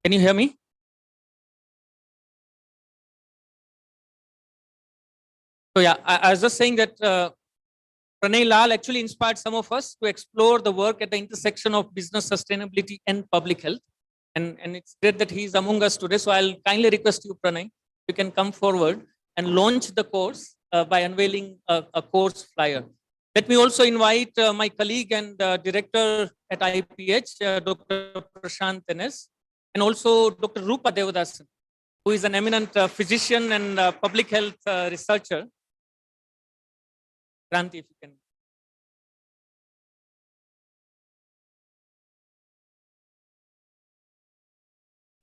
Can you hear me? So yeah, I was just saying that Pranay Lal actually inspired some of us to explore the work at the intersection of business sustainability and public health. And it's great that he's among us today. So I'll kindly request you, Pranay, you can come forward and launch the course by unveiling a course flyer. Let me also invite my colleague and director at IPH, Dr. Prashant Tenes, and also Dr. Rupa Devadasan, who is an eminent physician and public health researcher. Kranti, if you can.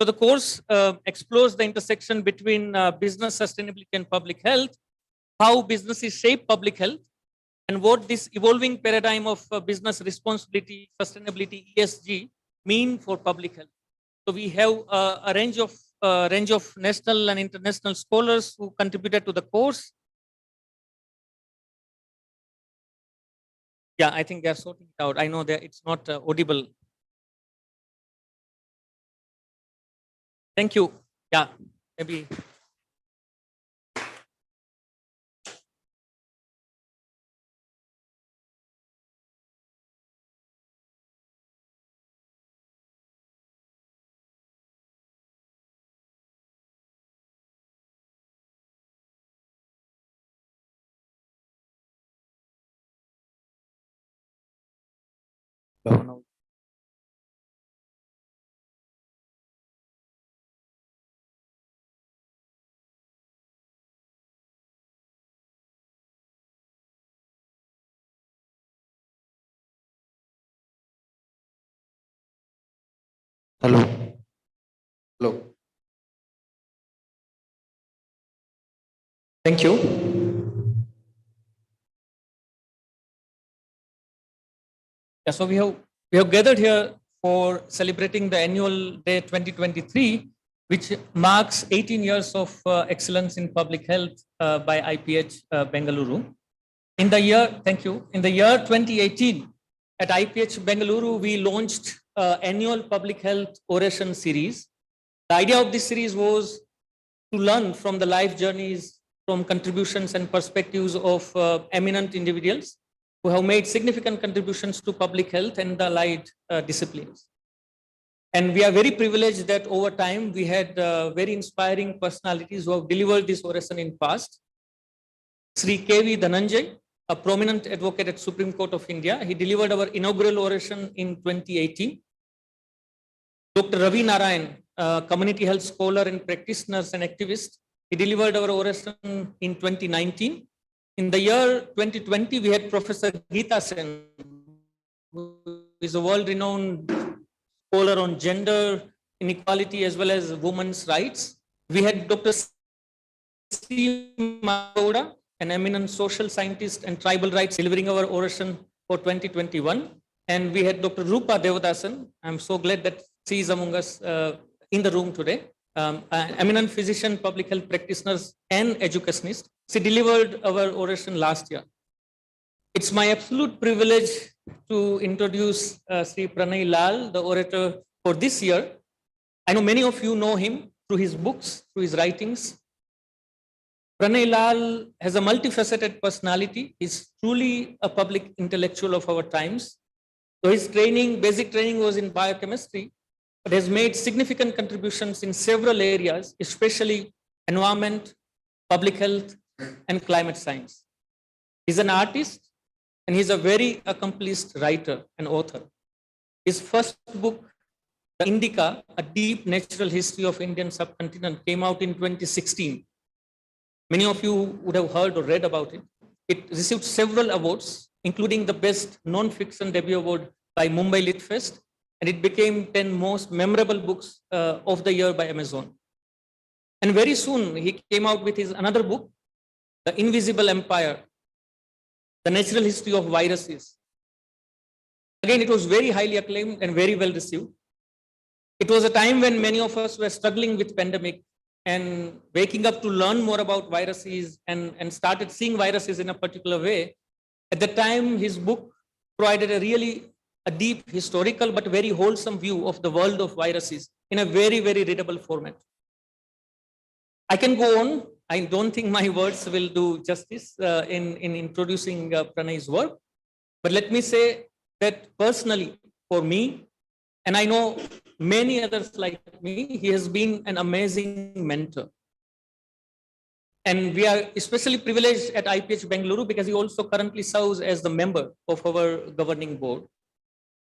So the course explores the intersection between business sustainability and public health, how businesses shape public health, and what this evolving paradigm of business responsibility, sustainability, ESG mean for public health. So we have a range of national and international scholars who contributed to the course. Yeah, I think they are sorting it out. I know that it's not audible. Thank you. Yeah, maybe. Hello. Hello. Thank you. Yeah, so we have gathered here for celebrating the annual day 2023, which marks 18 years of excellence in public health by IPH Bengaluru. In the year, thank you. In the year 2018, at IPH Bengaluru, we launched annual public health oration series. The idea of this series was to learn from the life journeys, from contributions and perspectives of eminent individuals who have made significant contributions to public health and the allied disciplines. And we are very privileged that over time we had very inspiring personalities who have delivered this oration in past. Sri K.V. Dhananjay, a prominent advocate at Supreme Court of India. He delivered our inaugural oration in 2018. Dr. Ravi Narayan, a community health scholar and practitioner and activist. He delivered our oration in 2019. In the year 2020, we had Professor Geeta Sen, who is a world-renowned scholar on gender inequality as well as women's rights. We had Dr. C. Magoda, an eminent social scientist and tribal rights, delivering our oration for 2021. And we had Dr. Rupa Devadasan. I'm so glad that she is among us in the room today. An eminent physician, public health practitioners, and educationist. She delivered our oration last year. It's my absolute privilege to introduce Sri Pranay Lal, the orator for this year. I know many of you know him through his books, through his writings. Pranay Lal has a multifaceted personality. He's truly a public intellectual of our times. So his training, basic training was in biochemistry, but has made significant contributions in several areas, especially environment, public health, and climate science. He's an artist, and he's a very accomplished writer and author. His first book, The Indica, A Deep Natural History of Indian Subcontinent, came out in 2016. Many of you would have heard or read about it. It received several awards, including the Best Non-Fiction Debut Award by Mumbai Lit Fest, and it became 10 most memorable books of the year by Amazon. And very soon, he came out with his another book, The Invisible Empire, The Natural History of Viruses. Again, it was very highly acclaimed and very well received. It was a time when many of us were struggling with pandemic and waking up to learn more about viruses and started seeing viruses in a particular way. At the time, his book provided a deep historical but very wholesome view of the world of viruses in a very, very readable format. I can go on. I don't think my words will do justice in introducing Pranay's work. But let me say that personally, for me, and I know many others like me, he has been an amazing mentor. And we are especially privileged at IPH Bengaluru because he also currently serves as the member of our governing board.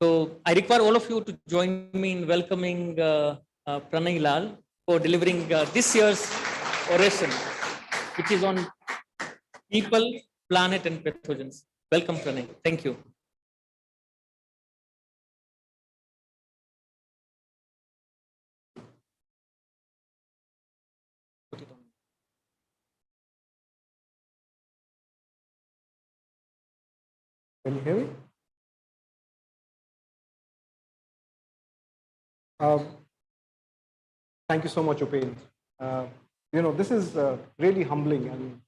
So I require all of you to join me in welcoming Pranay Lal for delivering this year's oration, which is on people, planet, and pathogens. Welcome, Pranay. Thank you. Can you hear me? Thank you so much, Upen. This is really humbling,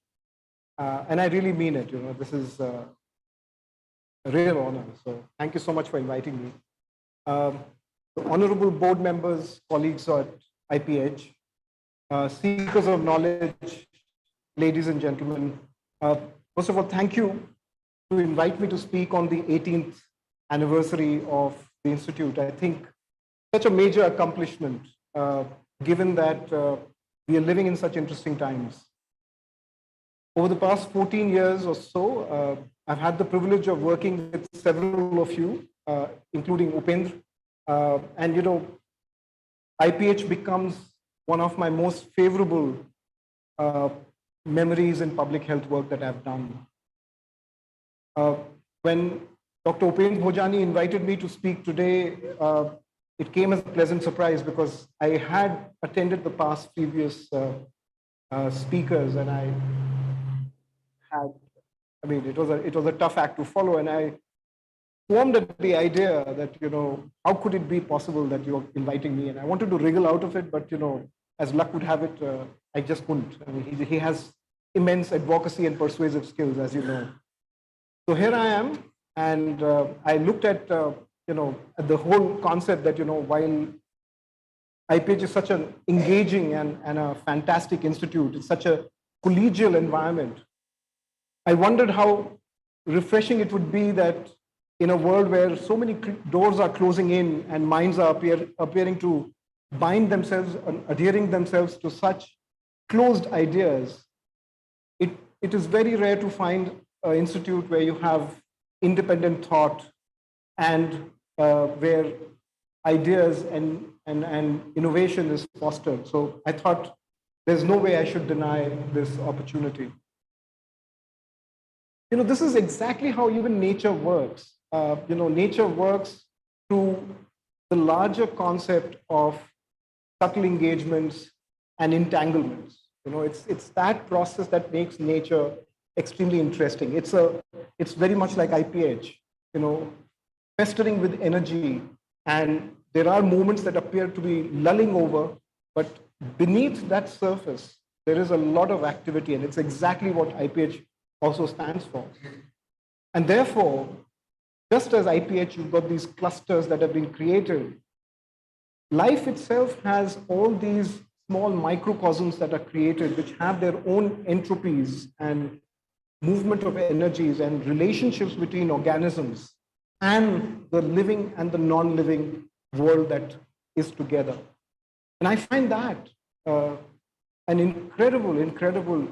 and I really mean it. This is a real honor. So thank you so much for inviting me. Honorable board members, colleagues at IPH, seekers of knowledge, ladies and gentlemen. First of all, thank you to invite me to speak on the 18th anniversary of the Institute. I think such a major accomplishment, given that we are living in such interesting times. Over the past 14 years or so, I've had the privilege of working with several of you, including Upendra. And IPH becomes one of my most favorable memories in public health work that I've done. When Dr. Upendra Bhojani invited me to speak today, it came as a pleasant surprise because I had attended the past previous speakers, and it was a tough act to follow, and I formed the idea that, how could it be possible that you're inviting me? And I wanted to wriggle out of it, but, as luck would have it, I just couldn't. I mean, he has immense advocacy and persuasive skills, as you know. So here I am, and I looked at, at the whole concept that, while IPH is such an engaging and a fantastic institute, it's such a collegial environment. I wondered how refreshing it would be that in a world where so many doors are closing in and minds are appearing to bind themselves and adhering themselves to such closed ideas, it is very rare to find an institute where you have independent thought and where ideas and innovation is fostered. So I thought there's no way I should deny this opportunity. This is exactly how even nature works. Nature works through the larger concept of subtle engagements and entanglements. It's that process that makes nature extremely interesting. It's very much like IPH, festering with energy, and there are moments that appear to be lulling over, but beneath that surface, there is a lot of activity, and it's exactly what IPH also stands for. And therefore, just as IPH, you've got these clusters that have been created, life itself has all these small microcosms that are created, which have their own entropies and movement of energies and relationships between organisms and the living and the non-living world that is together. And I find that an incredible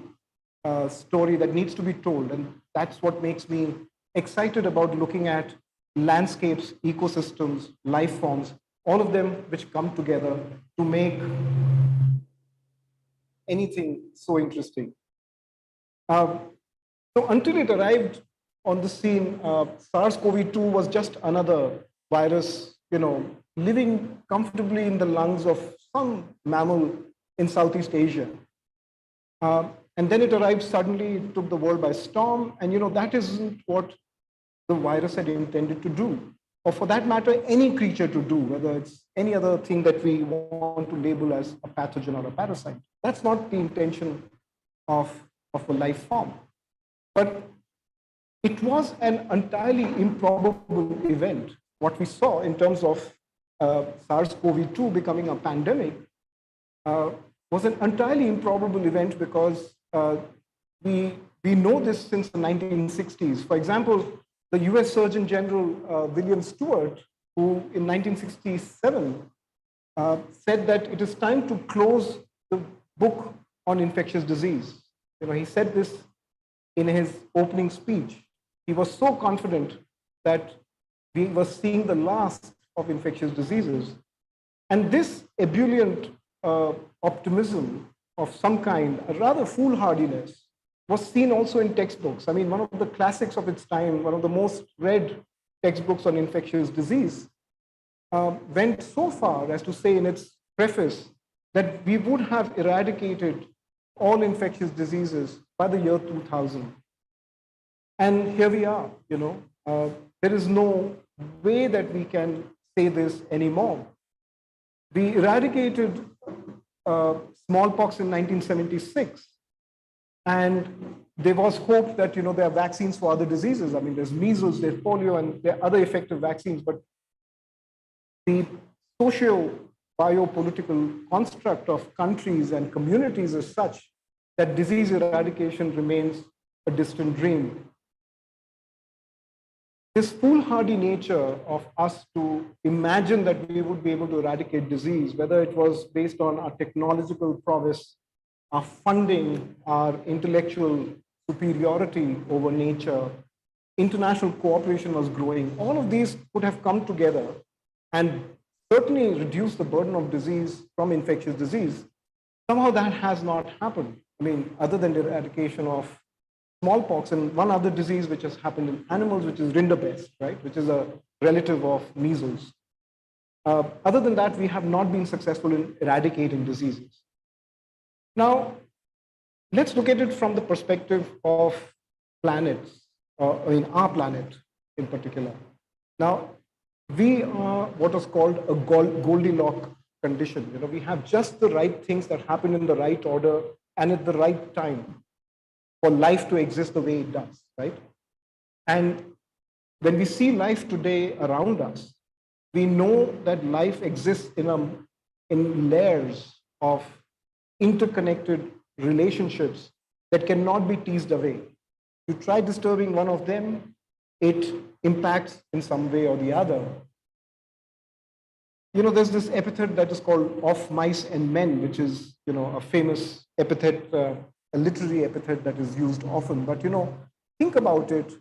story that needs to be told. And that's what makes me excited about looking at landscapes, ecosystems, life forms, all of them which come together to make anything so interesting. So until it arrived on the scene, SARS-CoV-2 was just another virus, living comfortably in the lungs of some mammal in Southeast Asia. And then it arrived suddenly, it took the world by storm, and that isn't what the virus had intended to do, or for that matter, any creature to do, whether it's any other thing that we want to label as a pathogen or a parasite. That's not the intention of a life form. But it was an entirely improbable event. What we saw in terms of SARS-CoV-2 becoming a pandemic was an entirely improbable event because we know this since the 1960s. For example, the US Surgeon General William Stewart, who in 1967 said that it is time to close the book on infectious disease. He said this in his opening speech. He was so confident that we were seeing the last of infectious diseases. And this ebullient optimism of some kind, a rather foolhardiness, was seen also in textbooks. I mean, one of the classics of its time, one of the most read textbooks on infectious disease, went so far as to say in its preface that we would have eradicated all infectious diseases by the year 2000. And here we are, there is no way that we can say this anymore. We eradicated smallpox in 1976. And there was hope that, there are vaccines for other diseases. I mean, there's measles, there's polio, and there are other effective vaccines. But the socio-biopolitical construct of countries and communities is such that disease eradication remains a distant dream. This foolhardy nature of us to imagine that we would be able to eradicate disease, whether it was based on our technological prowess, our funding, our intellectual superiority over nature, international cooperation was growing. All of these could have come together and certainly reduce the burden of disease from infectious disease. Somehow that has not happened. I mean, other than the eradication of smallpox and one other disease which has happened in animals, which is rinderpest, right, which is a relative of measles. Other than that, we have not been successful in eradicating diseases. Now, let's look at it from the perspective of planets, our planet in particular. Now, we are what is called a Goldilocks condition. We have just the right things that happen in the right order and at the right time for life to exist the way it does, right? And when we see life today around us, we know that life exists in layers of interconnected relationships that cannot be teased away. You try disturbing one of them, it impacts in some way or the other. There's this epithet that is called of mice and men, which is, a famous epithet, a literary epithet that is used often. But, think about it.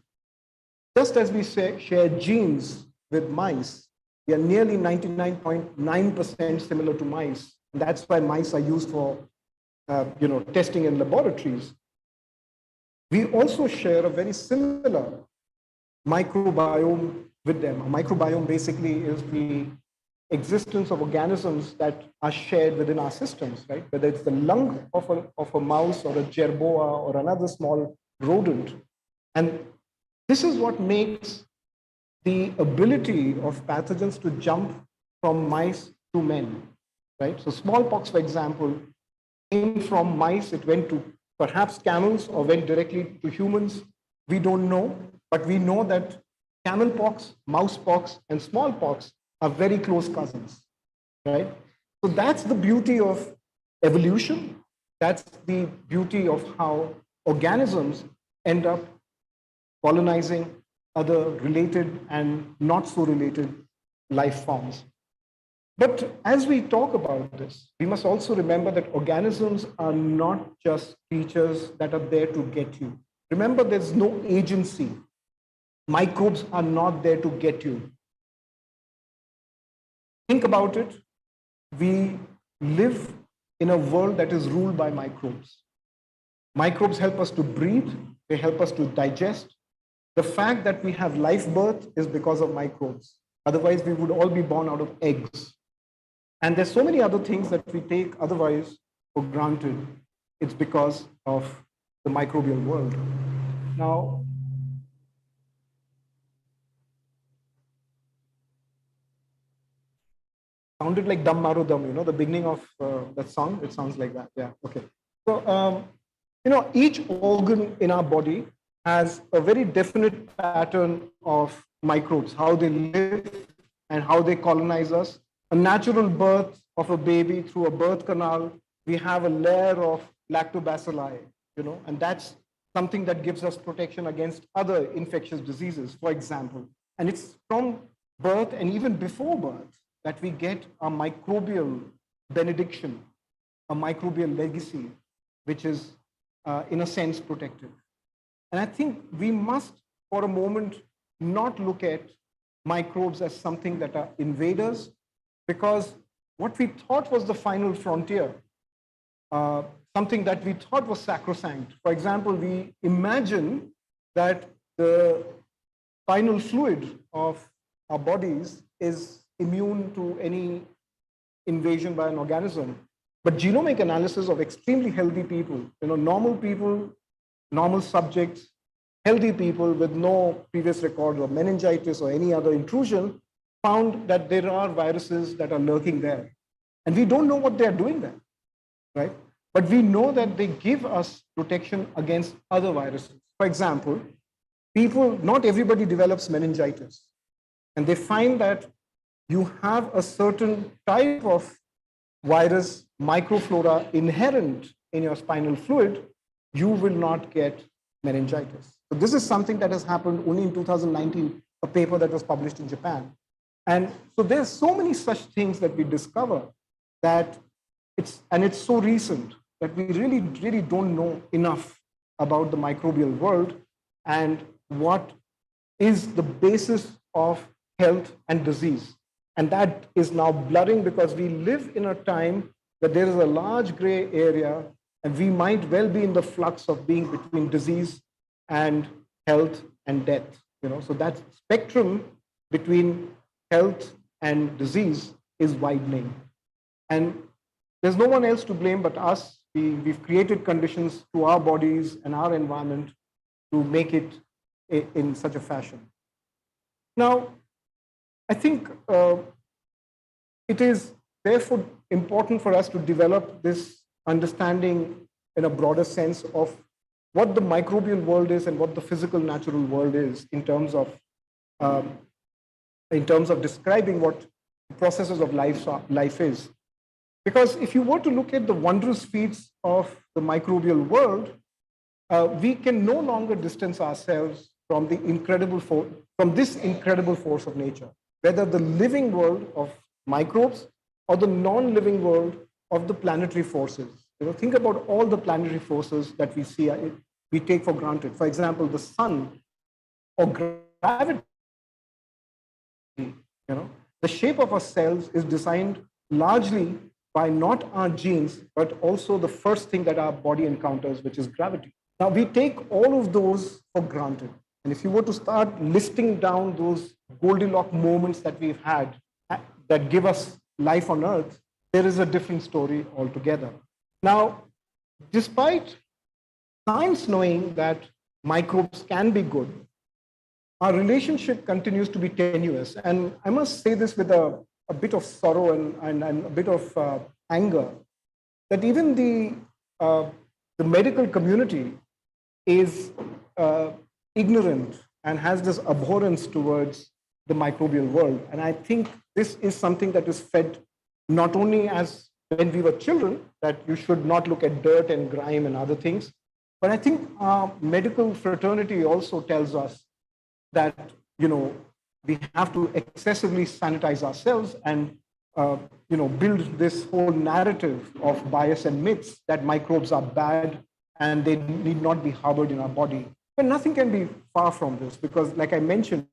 Just as we share genes with mice, we are nearly 99.9% similar to mice. And that's why mice are used for, testing in laboratories. We also share a very similar microbiome with them. A microbiome basically is the existence of organisms that are shared within our systems, right? Whether it's the lung of a mouse or a jerboa or another small rodent. And this is what makes the ability of pathogens to jump from mice to men, right? So smallpox, for example, came from mice, it went to perhaps camels or went directly to humans. We don't know, but we know that camel pox, mouse pox, and smallpox are very close cousins, right? So that's the beauty of evolution. That's the beauty of how organisms end up colonizing other related and not so related life forms. But as we talk about this, we must also remember that organisms are not just creatures that are there to get you. Remember, there's no agency. Microbes are not there to get you. Think about it. We live in a world that is ruled by microbes. Microbes help us to breathe. They help us to digest. The fact that we have life birth is because of microbes. Otherwise, we would all be born out of eggs. And there's so many other things that we take otherwise for granted. It's because of the microbial world. Now, sounded like Dam Maro Dam, the beginning of that song. It sounds like that. Yeah, okay. So, each organ in our body has a very definite pattern of microbes, how they live and how they colonize us. A natural birth of a baby through a birth canal, we have a layer of lactobacilli, and that's something that gives us protection against other infectious diseases, for example. And it's from birth and even before birth that we get a microbial benediction, a microbial legacy, which is, in a sense, protective. And I think we must, for a moment, not look at microbes as something that are invaders, because what we thought was the final frontier, something that we thought was sacrosanct. For example, we imagine that the spinal fluid of our bodies is immune to any invasion by an organism. But genomic analysis of extremely healthy people, normal people, normal subjects, healthy people with no previous record of meningitis or any other intrusion, found that there are viruses that are lurking there. And we don't know what they're doing there, right? But we know that they give us protection against other viruses. For example, not everybody develops meningitis. And they find that you have a certain type of virus microflora inherent in your spinal fluid, you will not get meningitis. So this is something that has happened only in 2019, a paper that was published in Japan. And so there's so many such things that we discover that it's so recent that we really, really don't know enough about the microbial world and what is the basis of health and disease. And that is now blurring because we live in a time that there is a large gray area and we might well be in the flux of being between disease and health and death. So that spectrum between health and disease is widening. And there's no one else to blame but us. We've created conditions to our bodies and our environment to make it in such a fashion. Now, I think it is therefore important for us to develop this understanding in a broader sense of what the microbial world is and what the physical natural world is in terms of describing what processes of life is. Because if you were to look at the wondrous feats of the microbial world, we can no longer distance ourselves from this incredible force of nature, whether the living world of microbes or the non-living world of the planetary forces. Think about all the planetary forces that we see, we take for granted. For example, the sun or gravity. The shape of our cells is designed largely by not our genes, but also the first thing that our body encounters, which is gravity. Now, we take all of those for granted. And if you were to start listing down those Goldilocks moments that we've had that give us life on Earth, there is a different story altogether. Now, despite science knowing that microbes can be good, our relationship continues to be tenuous. And I must say this with a bit of sorrow and a bit of anger, that even the medical community is ignorant and has this abhorrence towards the microbial world. And I think this is something that is fed not only as when we were children, that you should not look at dirt and grime and other things, but I think our medical fraternity also tells us that, we have to excessively sanitize ourselves and, build this whole narrative of bias and myths that microbes are bad and they need not be harbored in our body. But nothing can be far from this, because like I mentioned,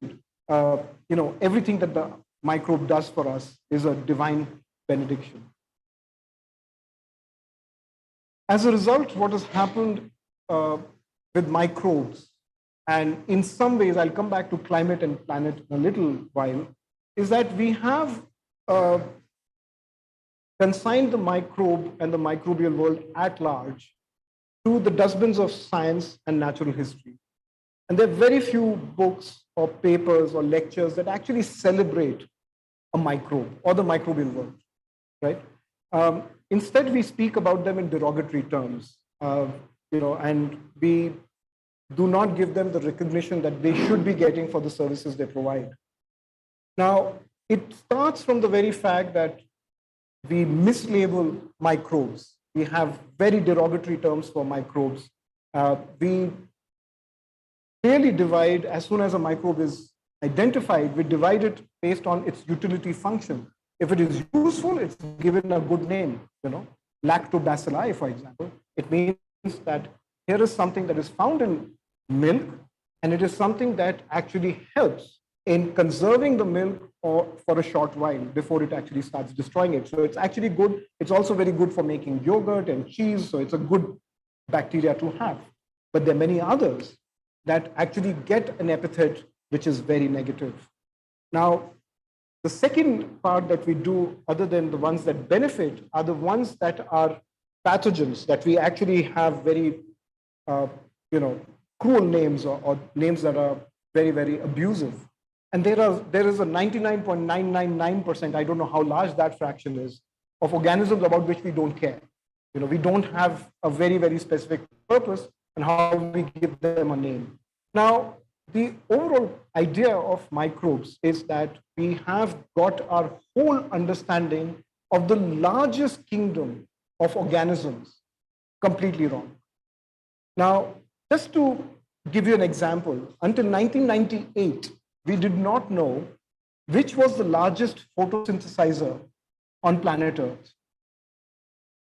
everything that the microbe does for us is a divine benediction. As a result, what has happened with microbes, and in some ways, I'll come back to climate and planet in a little while, is that we have consigned the microbe and the microbial world at large to the dustbins of science and natural history. And there are very few books or papers or lectures that actually celebrate a microbe or the microbial world, right? Instead, we speak about them in derogatory terms, and we do not give them the recognition that they should be getting for the services they provide. Now, it starts from the very fact that we mislabel microbes. We have very derogatory terms for microbes. We clearly divide, as soon as a microbe is identified, we divide it based on its utility function. If it is useful, it's given a good name, lactobacilli, for example. It means that here is something that is found in milk, and it is something that actually helps in conserving the milk for a short while before it actually starts destroying it. So it's actually good. It's also very good for making yogurt and cheese. So it's a good bacteria to have. But there are many others that actually get an epithet which is very negative. Now, the second part that we do, other than the ones that benefit, are the ones that are pathogens, that we actually have very, cruel names or names that are very, very abusive. And there is a 99.999%, I don't know how large that fraction is, of organisms about which we don't care. We don't have a very, very specific purpose and how we give them a name. Now, the overall idea of microbes is that we have got our whole understanding of the largest kingdom of organisms completely wrong. Now, just to give you an example, until 1998, we did not know which was the largest photosynthesizer on planet Earth.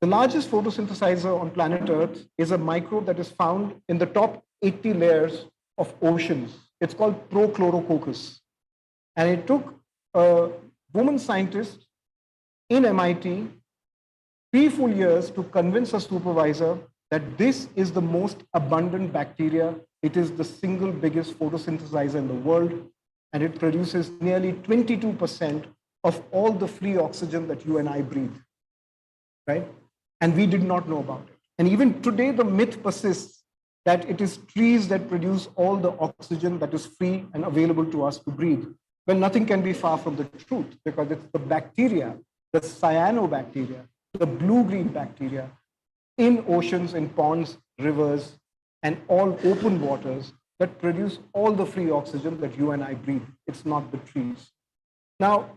The largest photosynthesizer on planet Earth is a microbe that is found in the top 80 layers of oceans. It's called Prochlorococcus. And it took a woman scientist in MIT 3 full years to convince a supervisor that this is the most abundant bacteria. It is the single biggest photosynthesizer in the world, and it produces nearly 22% of all the free oxygen that you and I breathe, right? And we did not know about it. And even today, the myth persists that it is trees that produce all the oxygen that is free and available to us to breathe. Well, nothing can be far from the truth, because it's the bacteria, the cyanobacteria, the blue-green bacteria in oceans, in ponds, rivers, and all open waters that produce all the free oxygen that you and I breathe. It's not the trees. Now,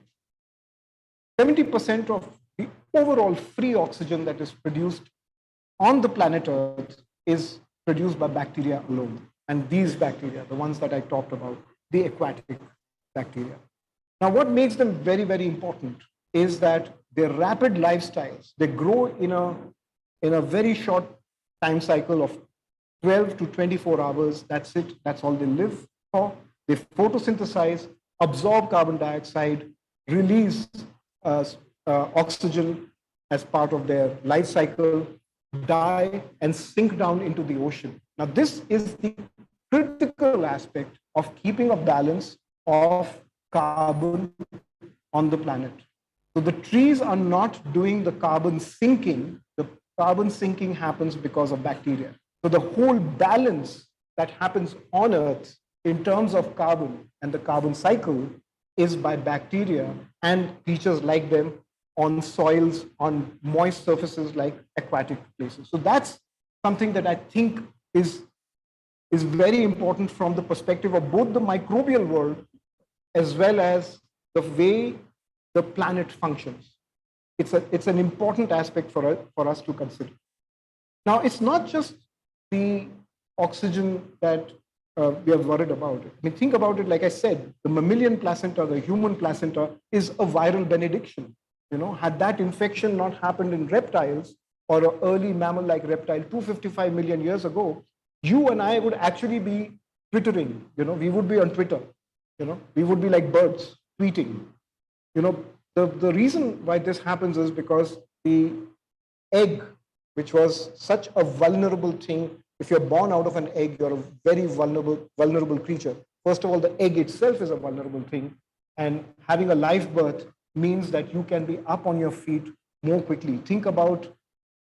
70% of the overall free oxygen that is produced on the planet Earth is produced by bacteria alone. And these bacteria, the ones that I talked about, the aquatic bacteria. Now, what makes them very, very important is that their rapid lifestyles, they grow in a very short time cycle of 12 to 24 hours. That's it. That's all they live for. They photosynthesize, absorb carbon dioxide, release oxygen as part of their life cycle, die, and sink down into the ocean. Now, this is the critical aspect of keeping a balance of carbon on the planet. So the trees are not doing the carbon sinking. The carbon sinking happens because of bacteria. So the whole balance that happens on Earth in terms of carbon and the carbon cycle is by bacteria and creatures like them on soils, on moist surfaces like aquatic places. So that's something that I think is very important from the perspective of both the microbial world as well as the way the planet functions. It's an important aspect for us to consider. Now, it's not just the oxygen that we are worried about. I mean, think about it, like I said, the mammalian placenta, the human placenta is a viral benediction. You know, had that infection not happened in reptiles or an early mammal like reptile 255 million years ago, you and I would actually be twittering. You know, we would be on Twitter. You know, we would be like birds tweeting. You know, the reason why this happens is because the egg, which was such a vulnerable thing, if you're born out of an egg, you're a very vulnerable creature. First of all, the egg itself is a vulnerable thing, and having a live birth means that you can be up on your feet more quickly. Think about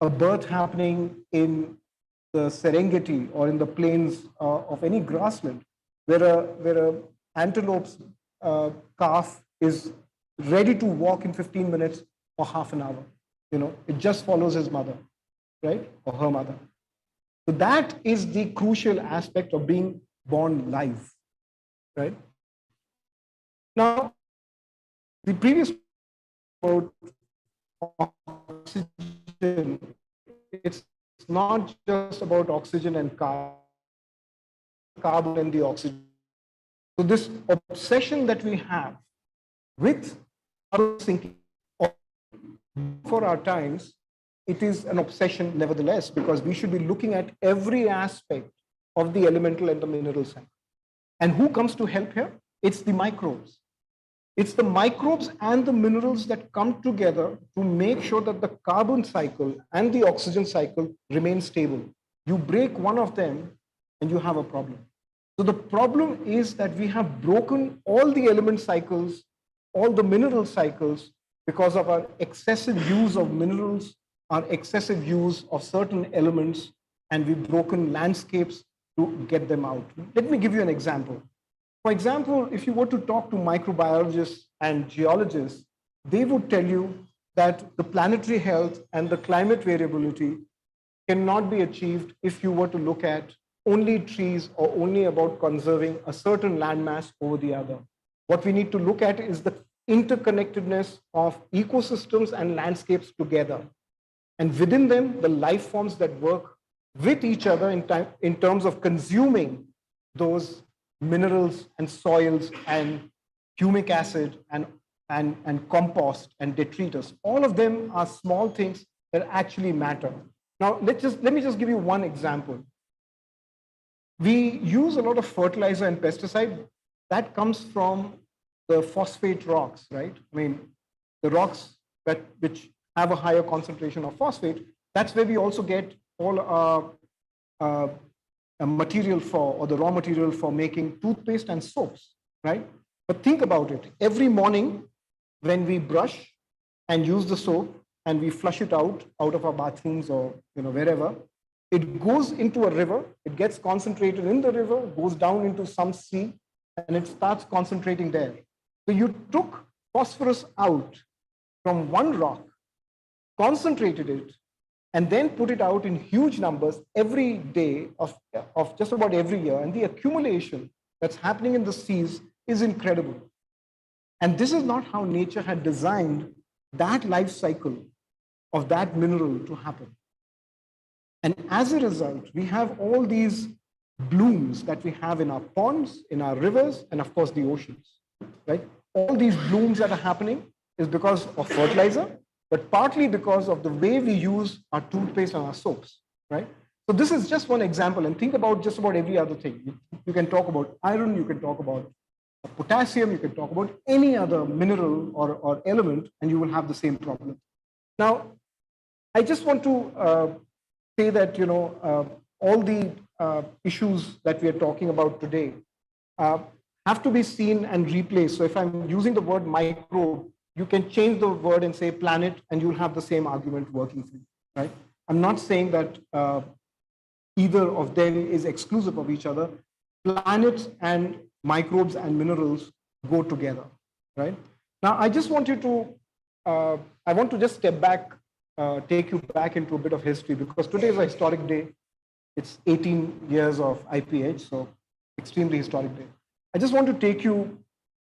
a birth happening in the Serengeti or in the plains of any grassland, where a antelope's calf is ready to walk in 15 minutes or half an hour. You know, it just follows his mother, right, or her mother. So that is the crucial aspect of being born live, right? Now, the previous about oxygen, it's not just about oxygen and carbon and the oxygen. So this obsession that we have with carbon sinking for our times, it is an obsession nevertheless, because we should be looking at every aspect of the elemental and the mineral cycle. And who comes to help here? It's the microbes. It's the microbes and the minerals that come together to make sure that the carbon cycle and the oxygen cycle remain stable. You break one of them and you have a problem. So the problem is that we have broken all the element cycles, all the mineral cycles, because of our excessive use of minerals, our excessive use of certain elements, and we've broken landscapes to get them out. Let me give you an example. For example, if you were to talk to microbiologists and geologists, they would tell you that the planetary health and the climate variability cannot be achieved if you were to look at only trees or only about conserving a certain landmass over the other. What we need to look at is the interconnectedness of ecosystems and landscapes together. And within them, the life forms that work with each other in terms of consuming those minerals and soils and humic acid and compost and detritus. All of them are small things that actually matter. Now, let me just give you one example. We use a lot of fertilizer and pesticide that comes from the phosphate rocks, right? I mean, the rocks which have a higher concentration of phosphate, that's where we also get all our material or the raw material for making toothpaste and soaps, right? But think about it. Every morning when we brush and use the soap and we flush it out of our bathrooms or wherever, it goes into a river, it gets concentrated in the river, goes down into some sea, and it starts concentrating there. So you took phosphorus out from one rock, concentrated it, and then put it out in huge numbers every day of just about every year. And the accumulation that's happening in the seas is incredible. And this is not how nature had designed that life cycle of that mineral to happen. And as a result, we have all these blooms that we have in our ponds, in our rivers, and of course the oceans, right? All these blooms that are happening is because of fertilizer, but partly because of the way we use our toothpaste and our soaps, right? So this is just one example, and think about just about every other thing. You can talk about iron, you can talk about potassium, you can talk about any other mineral or element, and you will have the same problem. Now, I just want to say that, all the issues that we are talking about today have to be seen and replaced. So if I'm using the word microbe, you can change the word and say planet, and you'll have the same argument working for you, right? I'm not saying that either of them is exclusive of each other. Planets and microbes and minerals go together, right? Now, I just want you to, I want to just step back, take you back into a bit of history, because today is a historic day. It's 18 years of IPH, so extremely historic day. I just want to take you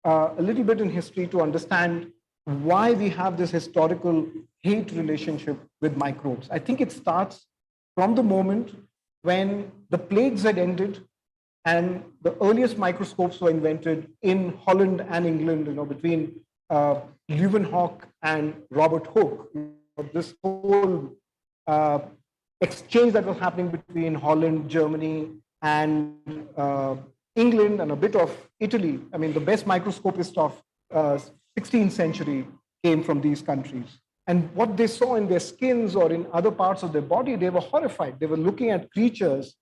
a little bit in history to understand why we have this historical hate relationship with microbes. I think it starts from the moment when the plagues had ended and the earliest microscopes were invented in Holland and England, between Leeuwenhoek and Robert Hooke. This whole exchange that was happening between Holland, Germany, and England, and a bit of Italy. I mean, the best microscopist of 16th century came from these countries. And what they saw in their skins or in other parts of their body, they were horrified. They were looking at creatures.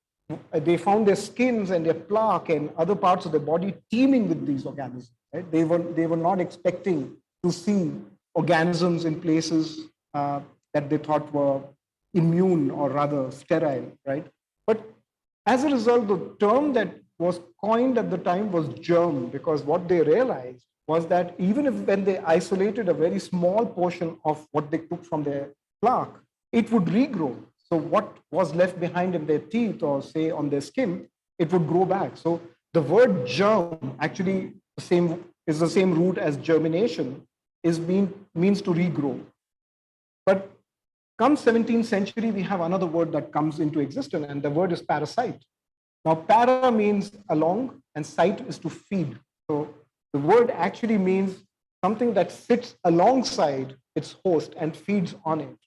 They found their skins and their plaque and other parts of the body teeming with these organisms. Right? They were not expecting to see organisms in places that they thought were immune or rather sterile, right? But as a result, the term that was coined at the time was germ, because what they realized was that even if when they isolated a very small portion of what they took from their plaque, it would regrow. So what was left behind in their teeth or say on their skin, it would grow back. So the word germ actually is the same root as germination, means to regrow. But come 17th century, we have another word that comes into existence, and the word is parasite. Now, para means along, and site is to feed. So the word actually means something that sits alongside its host and feeds on it.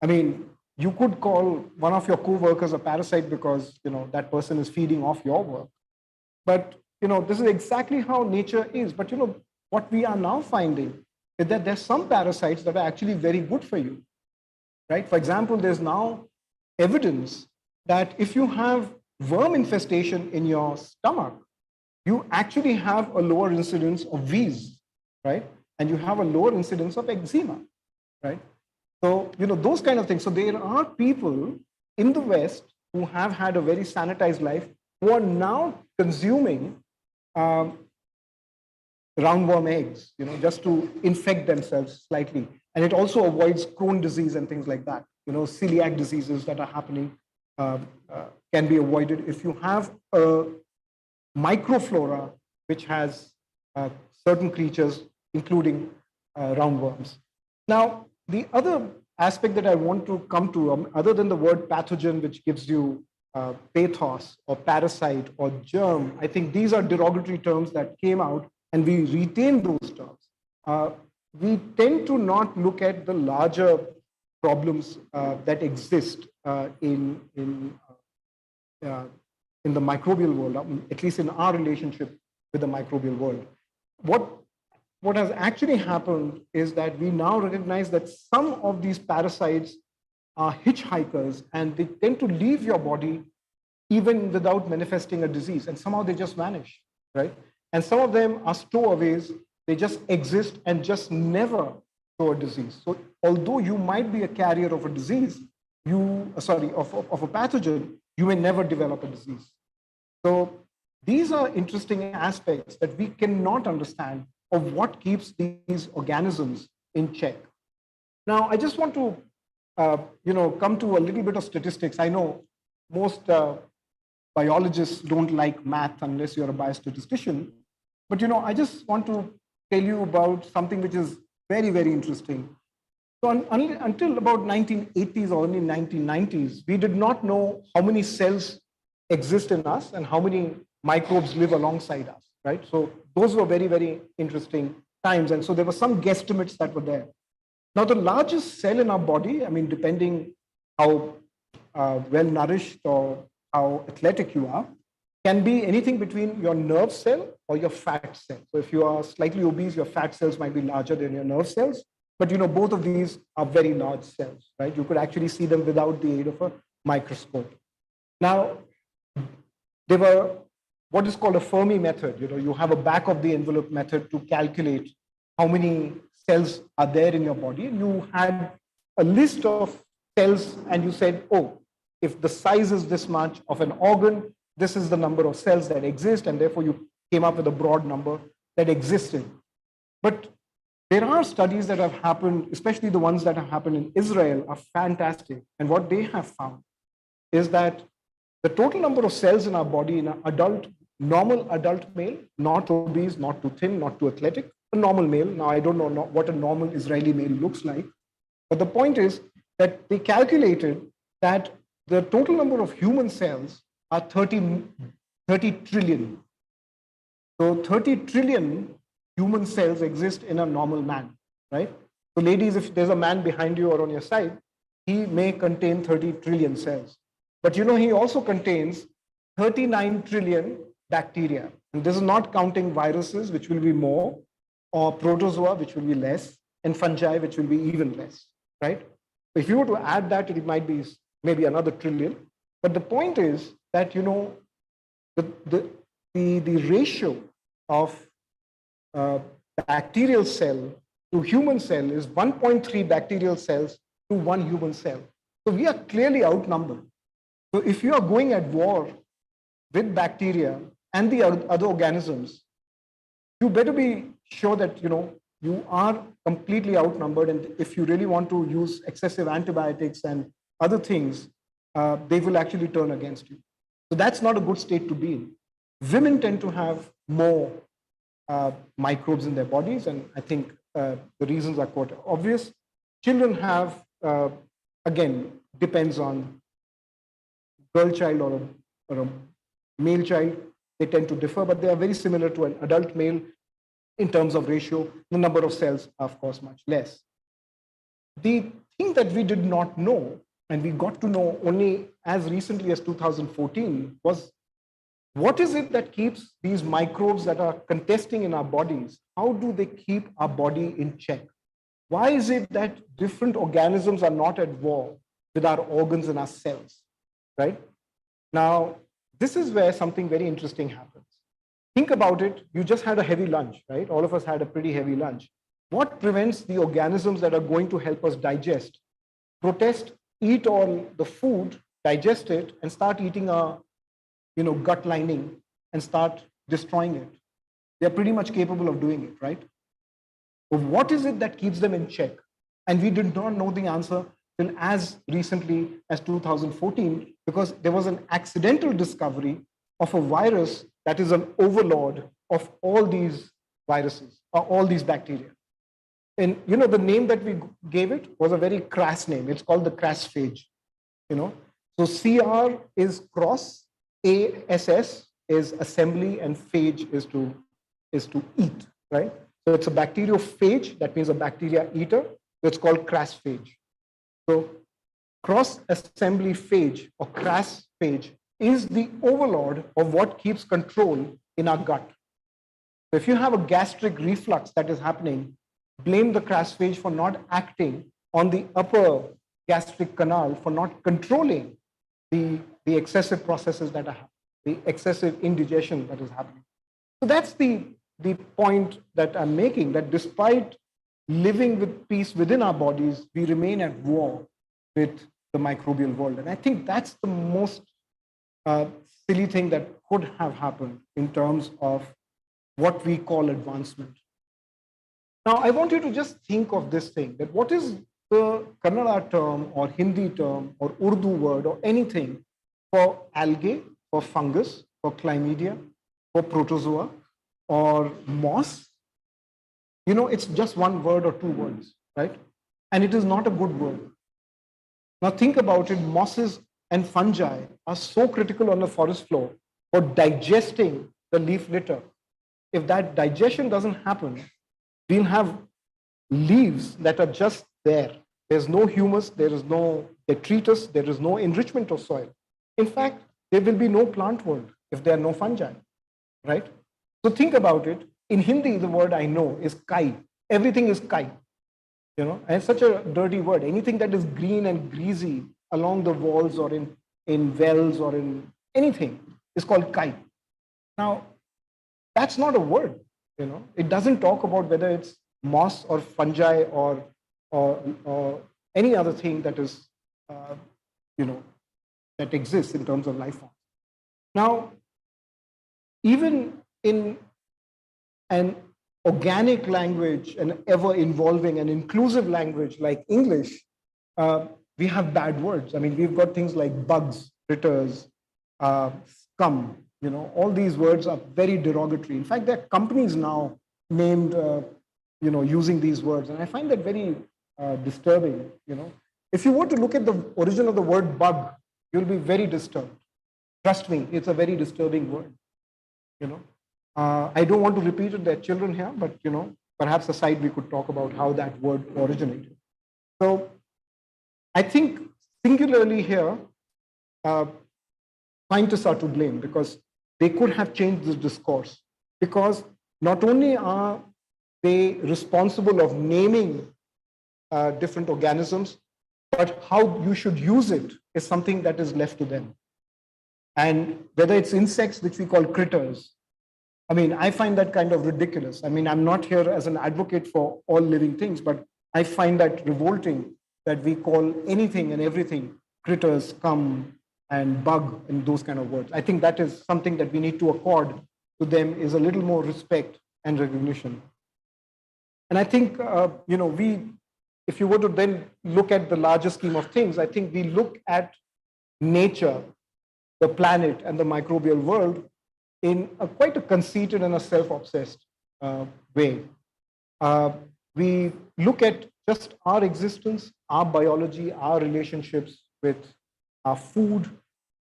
I mean, you could call one of your co-workers a parasite because that person is feeding off your work. But this is exactly how nature is. But what we are now finding is that there's some parasites that are actually very good for you. Right? For example, there's now evidence that if you have worm infestation in your stomach, you actually have a lower incidence of V's, right? And you have a lower incidence of eczema, right? So, those kind of things. So there are people in the West who have had a very sanitized life who are now consuming roundworm eggs, just to infect themselves slightly. And it also avoids Crohn's disease and things like that. Celiac diseases that are happening can be avoided if you have a microflora which has certain creatures, including roundworms. Now, the other aspect that I want to come to, other than the word pathogen, which gives you pathos or parasite or germ, I think these are derogatory terms that came out, and we retain those terms. We tend to not look at the larger problems that exist in the microbial world, at least in our relationship with the microbial world. What has actually happened is that we now recognize that some of these parasites are hitchhikers, and they tend to leave your body even without manifesting a disease, and somehow they just vanish, right? And some of them are stowaways. They just exist and just never show a disease. So although you might be a carrier of a disease, of a pathogen, you may never develop a disease. So these are interesting aspects that we cannot understand of what keeps these organisms in check. Now, I just want to, come to a little bit of statistics. I know most biologists don't like math unless you're a biostatistician, but I just want to tell you about something which is very, very interesting. So until about 1980s or early 1990s, we did not know how many cells exist in us and how many microbes live alongside us, right? So those were very, very interesting times. And so there were some guesstimates that were there. Now, the largest cell in our body, I mean, depending how well nourished or how athletic you are, can be anything between your nerve cell or your fat cell. So if you are slightly obese, your fat cells might be larger than your nerve cells. But both of these are very large cells, right? You could actually see them without the aid of a microscope. Now, they were what is called a Fermi method. You have a back of the envelope method to calculate how many cells are there in your body. And you had a list of cells and you said, oh, if the size is this much of an organ, this is the number of cells that exist, and therefore you came up with a broad number that existed. But there are studies that have happened, especially the ones that have happened in Israel, are fantastic. And what they have found is that the total number of cells in our body in an adult, normal adult male, not obese, not too thin, not too athletic, a normal male. Now, I don't know what a normal Israeli male looks like, but the point is that they calculated that the total number of human cells are 30 trillion. So 30 trillion human cells exist in a normal man, right? So ladies, if there's a man behind you or on your side, he may contain 30 trillion cells. But you know, he also contains 39 trillion bacteria. And this is not counting viruses, which will be more, or protozoa, which will be less, and fungi, which will be even less, right? If you were to add that, it might be maybe another trillion. But the point is that, you know, the ratio of bacterial cell to human cell is 1.3 bacterial cells to 1 human cell. So we are clearly outnumbered. So if you are going at war with bacteria and the other organisms, you better be sure that, you know, you are completely outnumbered. And if you really want to use excessive antibiotics and other things, they will actually turn against you. So that's not a good state to be in. Women tend to have more microbes in their bodies, and I think the reasons are quite obvious. Children have, again, depends on girl child or a male child. They tend to differ, but they are very similar to an adult male in terms of ratio. The number of cells are, of course, much less. The thing that we did not know, and we got to know only as recently as 2014, was what is it that keeps these microbes that are contesting in our bodies? How do they keep our body in check? Why is it that different organisms are not at war with our organs and our cells, right? Now, this is where something very interesting happens. Think about it. You just had a heavy lunch, right? All of us had a pretty heavy lunch. What prevents the organisms that are going to help us digest, protest, eat all the food, digest it, and start eating our gut lining and start destroying it? They're pretty much capable of doing it, right? But what is it that keeps them in check? And we did not know the answer till as recently as 2014, because there was an accidental discovery of a virus that is an overlord of all these viruses or all these bacteria. And you know, the name that we gave it was a very crass name. It's called the crassphage. So CR is cross, ASS is assembly, and phage is to eat, right? So it's a bacteriophage, that means a bacteria eater. So it's called crassphage. So cross-assembly phage or crassphage is the overlord of what keeps control in our gut. So if you have a gastric reflux that is happening, blame the crassphage for not acting on the upper gastric canal, for not controlling the excessive processes that are happening, the excessive indigestion that is happening. So that's the point that I'm making, that despite living with peace within our bodies, we remain at war with the microbial world. And I think that's the most silly thing that could have happened in terms of what we call advancement. Now, I want you to just think of this thing, that what is the Kannada term or Hindi term or Urdu word or anything for algae, for fungus, for chlamydia, for protozoa, or moss? It's just one word or two words, right? And it is not a good word. Now think about it, mosses and fungi are so critical on the forest floor for digesting the leaf litter. If that digestion doesn't happen, we'll have leaves that are just there. There's no humus, there is no detritus, there is no enrichment of soil. In fact, there will be no plant world if there are no fungi, right? So think about it. In Hindi, the word I know is kai. Everything is kai, and it's such a dirty word. Anything that is green and greasy along the walls or in wells or in anything is called kai. Now, that's not a word, It doesn't talk about whether it's moss or fungi or any other thing that is, that exists in terms of life forms. Now, even in an organic language, an ever-evolving and inclusive language like English, we have bad words. I mean, we've got things like bugs, critters, scum, all these words are very derogatory. In fact, there are companies now named, using these words. And I find that very disturbing, If you were to look at the origin of the word bug, you'll be very disturbed. Trust me, it's a very disturbing word, I don't want to repeat it, there are children here, but, perhaps aside we could talk about how that word originated. So I think singularly here, scientists are to blame because they could have changed this discourse, because not only are they responsible of naming different organisms, but how you should use it is something that is left to them. And whether it's insects, which we call critters, I mean, I find that kind of ridiculous. I mean, I'm not here as an advocate for all living things, but I find that revolting that we call anything and everything critters, scum, and bug, and those kind of words. I think that is something that we need to accord to them, is a little more respect and recognition. And I think, if you were to then look at the larger scheme of things, I think we look at nature, the planet, and the microbial world in quite a conceited and a self-obsessed way. We look at just our existence, our biology, our relationships with our food,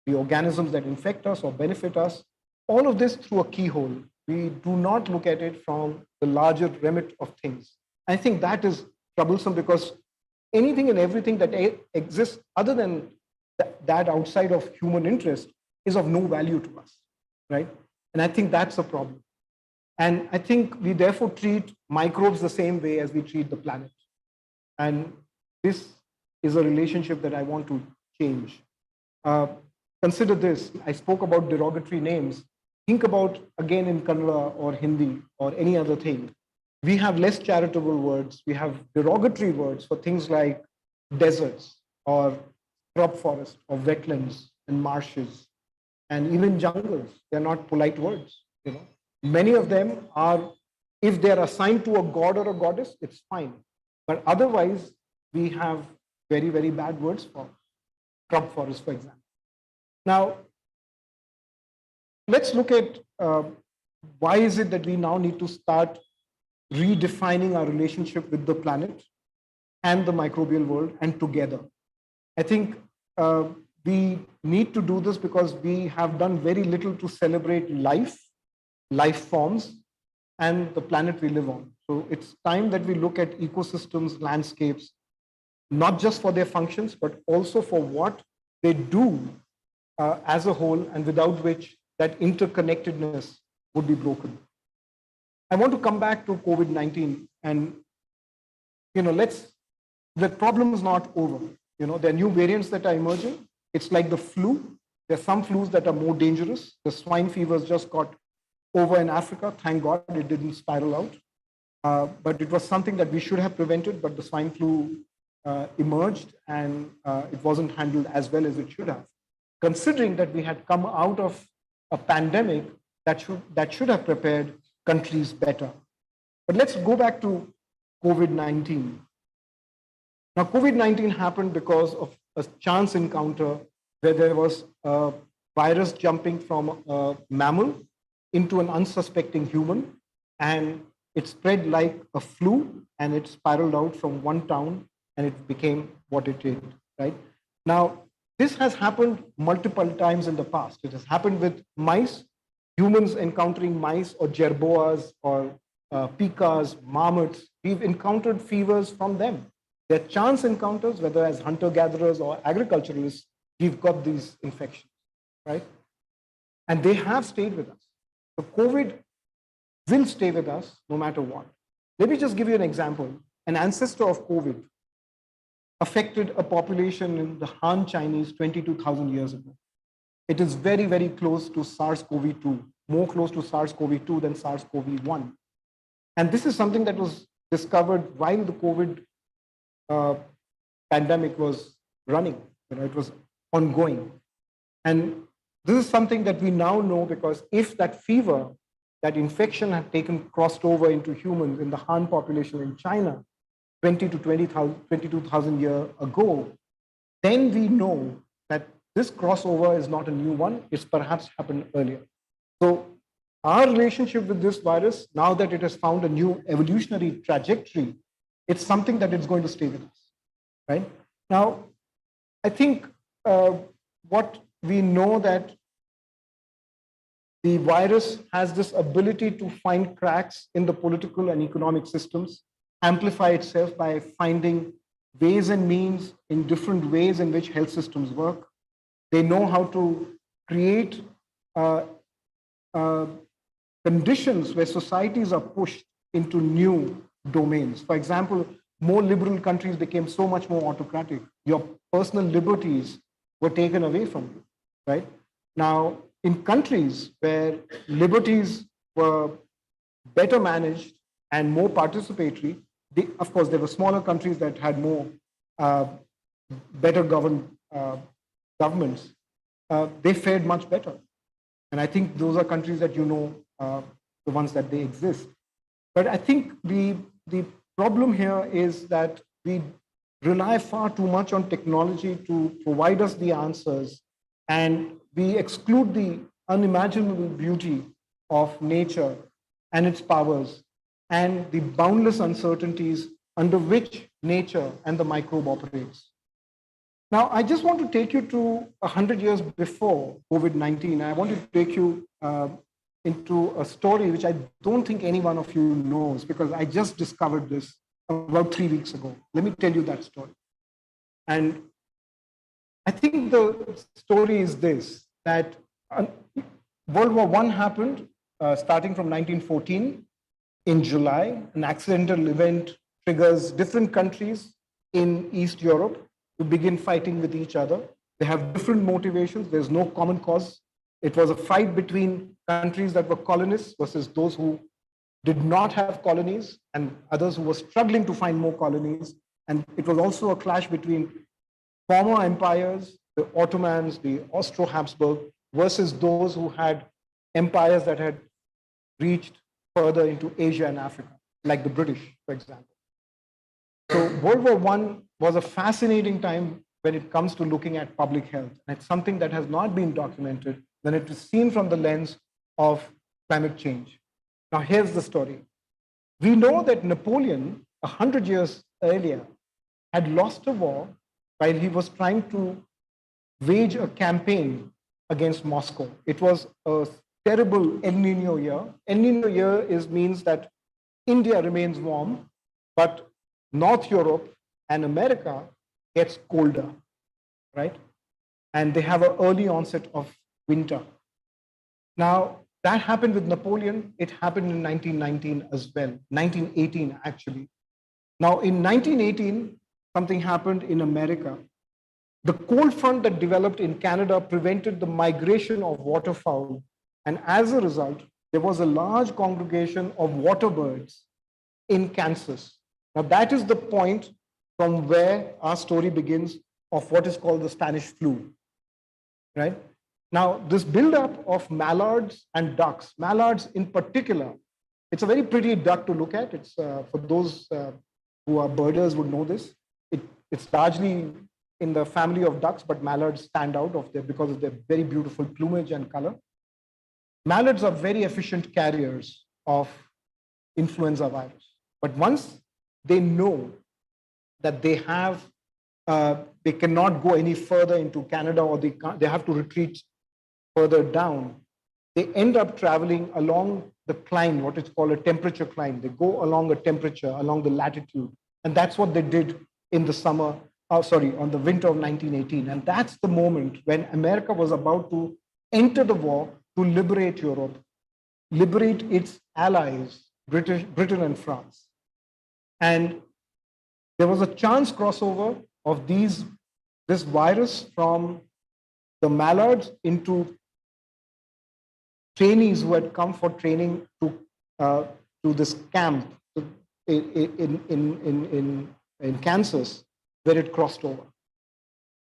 the organisms that infect us or benefit us, all of this through a keyhole. We do not look at it from the larger remit of things. I think that is troublesome, because anything and everything that exists other than that outside of human interest is of no value to us, right? And I think that's a problem. And I think we therefore treat microbes the same way as we treat the planet. And this is a relationship that I want to change. Consider this, I spoke about derogatory names. Think about, again, in Kannada or Hindi or any other thing. We have less charitable words. We have derogatory words for things like deserts or crop forest or wetlands and marshes and even jungles. They're not polite words. Many of them are, if they're assigned to a god or a goddess, it's fine. But otherwise, we have very, very bad words for crop forest, for example. Now, let's look at why is it that we now need to start redefining our relationship with the planet and the microbial world and together. I think we need to do this because we have done very little to celebrate life forms, and the planet we live on. So it's time that we look at ecosystems, landscapes, not just for their functions, but also for what they do as a whole, and without which that interconnectedness would be broken. I want to come back to COVID-19, and the problem is not over. There are new variants that are emerging. It's like the flu. There are some flus that are more dangerous. The swine fevers just got over in Africa. Thank God it didn't spiral out. But it was something that we should have prevented, but the swine flu emerged, and it wasn't handled as well as it should have. Considering that we had come out of a pandemic that should have prepared countries better. But let's go back to COVID-19. Now, COVID-19 happened because of a chance encounter where there was a virus jumping from a mammal into an unsuspecting human, and it spread like a flu, and it spiraled out from one town, and it became what it did, right? Now, this has happened multiple times in the past. It has happened with mice, humans encountering mice or jerboas or pikas, marmots. We've encountered fevers from them. They're chance encounters, whether as hunter-gatherers or agriculturalists, we've got these infections, right? And they have stayed with us. So COVID will stay with us no matter what. Let me just give you an example. An ancestor of COVID affected a population in the Han Chinese 22,000 years ago. It is very, very close to SARS-CoV-2, more close to SARS-CoV-2 than SARS-CoV-1. And this is something that was discovered while the COVID pandemic was running. It was ongoing. And this is something that we now know, because if that fever, that infection had crossed over into humans in the Han population in China 20 to 22,000 years ago, then we know that this crossover is not a new one. It's perhaps happened earlier. So our relationship with this virus, now that it has found a new evolutionary trajectory, it's something that it's going to stay with us, right? Now, I think what we know, that the virus has this ability to find cracks in the political and economic systems, amplify itself by finding ways and means in different ways in which health systems work. They know how to create conditions where societies are pushed into new domains. For example, more liberal countries became so much more autocratic. Your personal liberties were taken away from you, right? Now, in countries where liberties were better managed and more participatory, of course, there were smaller countries that had more better governed governments. They fared much better. And I think those are countries that you know, the ones that they exist. But I think the problem here is that we rely far too much on technology to provide us the answers, and we exclude the unimaginable beauty of nature and its powers and the boundless uncertainties under which nature and the microbe operates. Now, I just want to take you to 100 years before COVID-19. I want to take you into a story which I don't think any one of you knows, because I just discovered this about 3 weeks ago. Let me tell you that story. And I think the story is this, that World War I happened starting from 1914 in July. An accidental event triggers different countries in East Europe to begin fighting with each other. They have different motivations. There's no common cause. It was a fight between countries that were colonists versus those who did not have colonies, and others who were struggling to find more colonies. And it was also a clash between former empires, the Ottomans, the Austro-Habsburg, versus those who had empires that had reached further into Asia and Africa, like the British, for example. So World War I was a fascinating time when it comes to looking at public health. And it's something that has not been documented when it is seen from the lens of climate change. Now, here's the story. We know that Napoleon, 100 years earlier, had lost a war while he was trying to wage a campaign against Moscow. It was a terrible El Nino year. El Nino year means that India remains warm, but North Europe and America gets colder, right? And they have an early onset of winter. Now, that happened with Napoleon. It happened in 1919 as well, 1918 actually. Now, in 1918, something happened in America. The cold front that developed in Canada prevented the migration of waterfowl. And as a result, there was a large congregation of water birds in Kansas. Now, that is the point from where our story begins of what is called the Spanish flu, right? Now, this buildup of mallards and ducks, mallards in particular, it's a very pretty duck to look at. It's for those who are birders would know this. It's largely in the family of ducks, but mallards stand out of there because of their very beautiful plumage and color. Mallards are very efficient carriers of influenza virus. But once they know that they cannot go any further into Canada, or they have to retreat further down, they end up traveling along the climb, what is called a temperature climb. They go along a temperature, along the latitude. And that's what they did in the on the winter of 1918. And that's the moment when America was about to enter the war to liberate Europe, liberate its allies, Britain and France. And there was a chance crossover of this virus from the mallards into trainees who had come for training to this camp in Kansas, where it crossed over.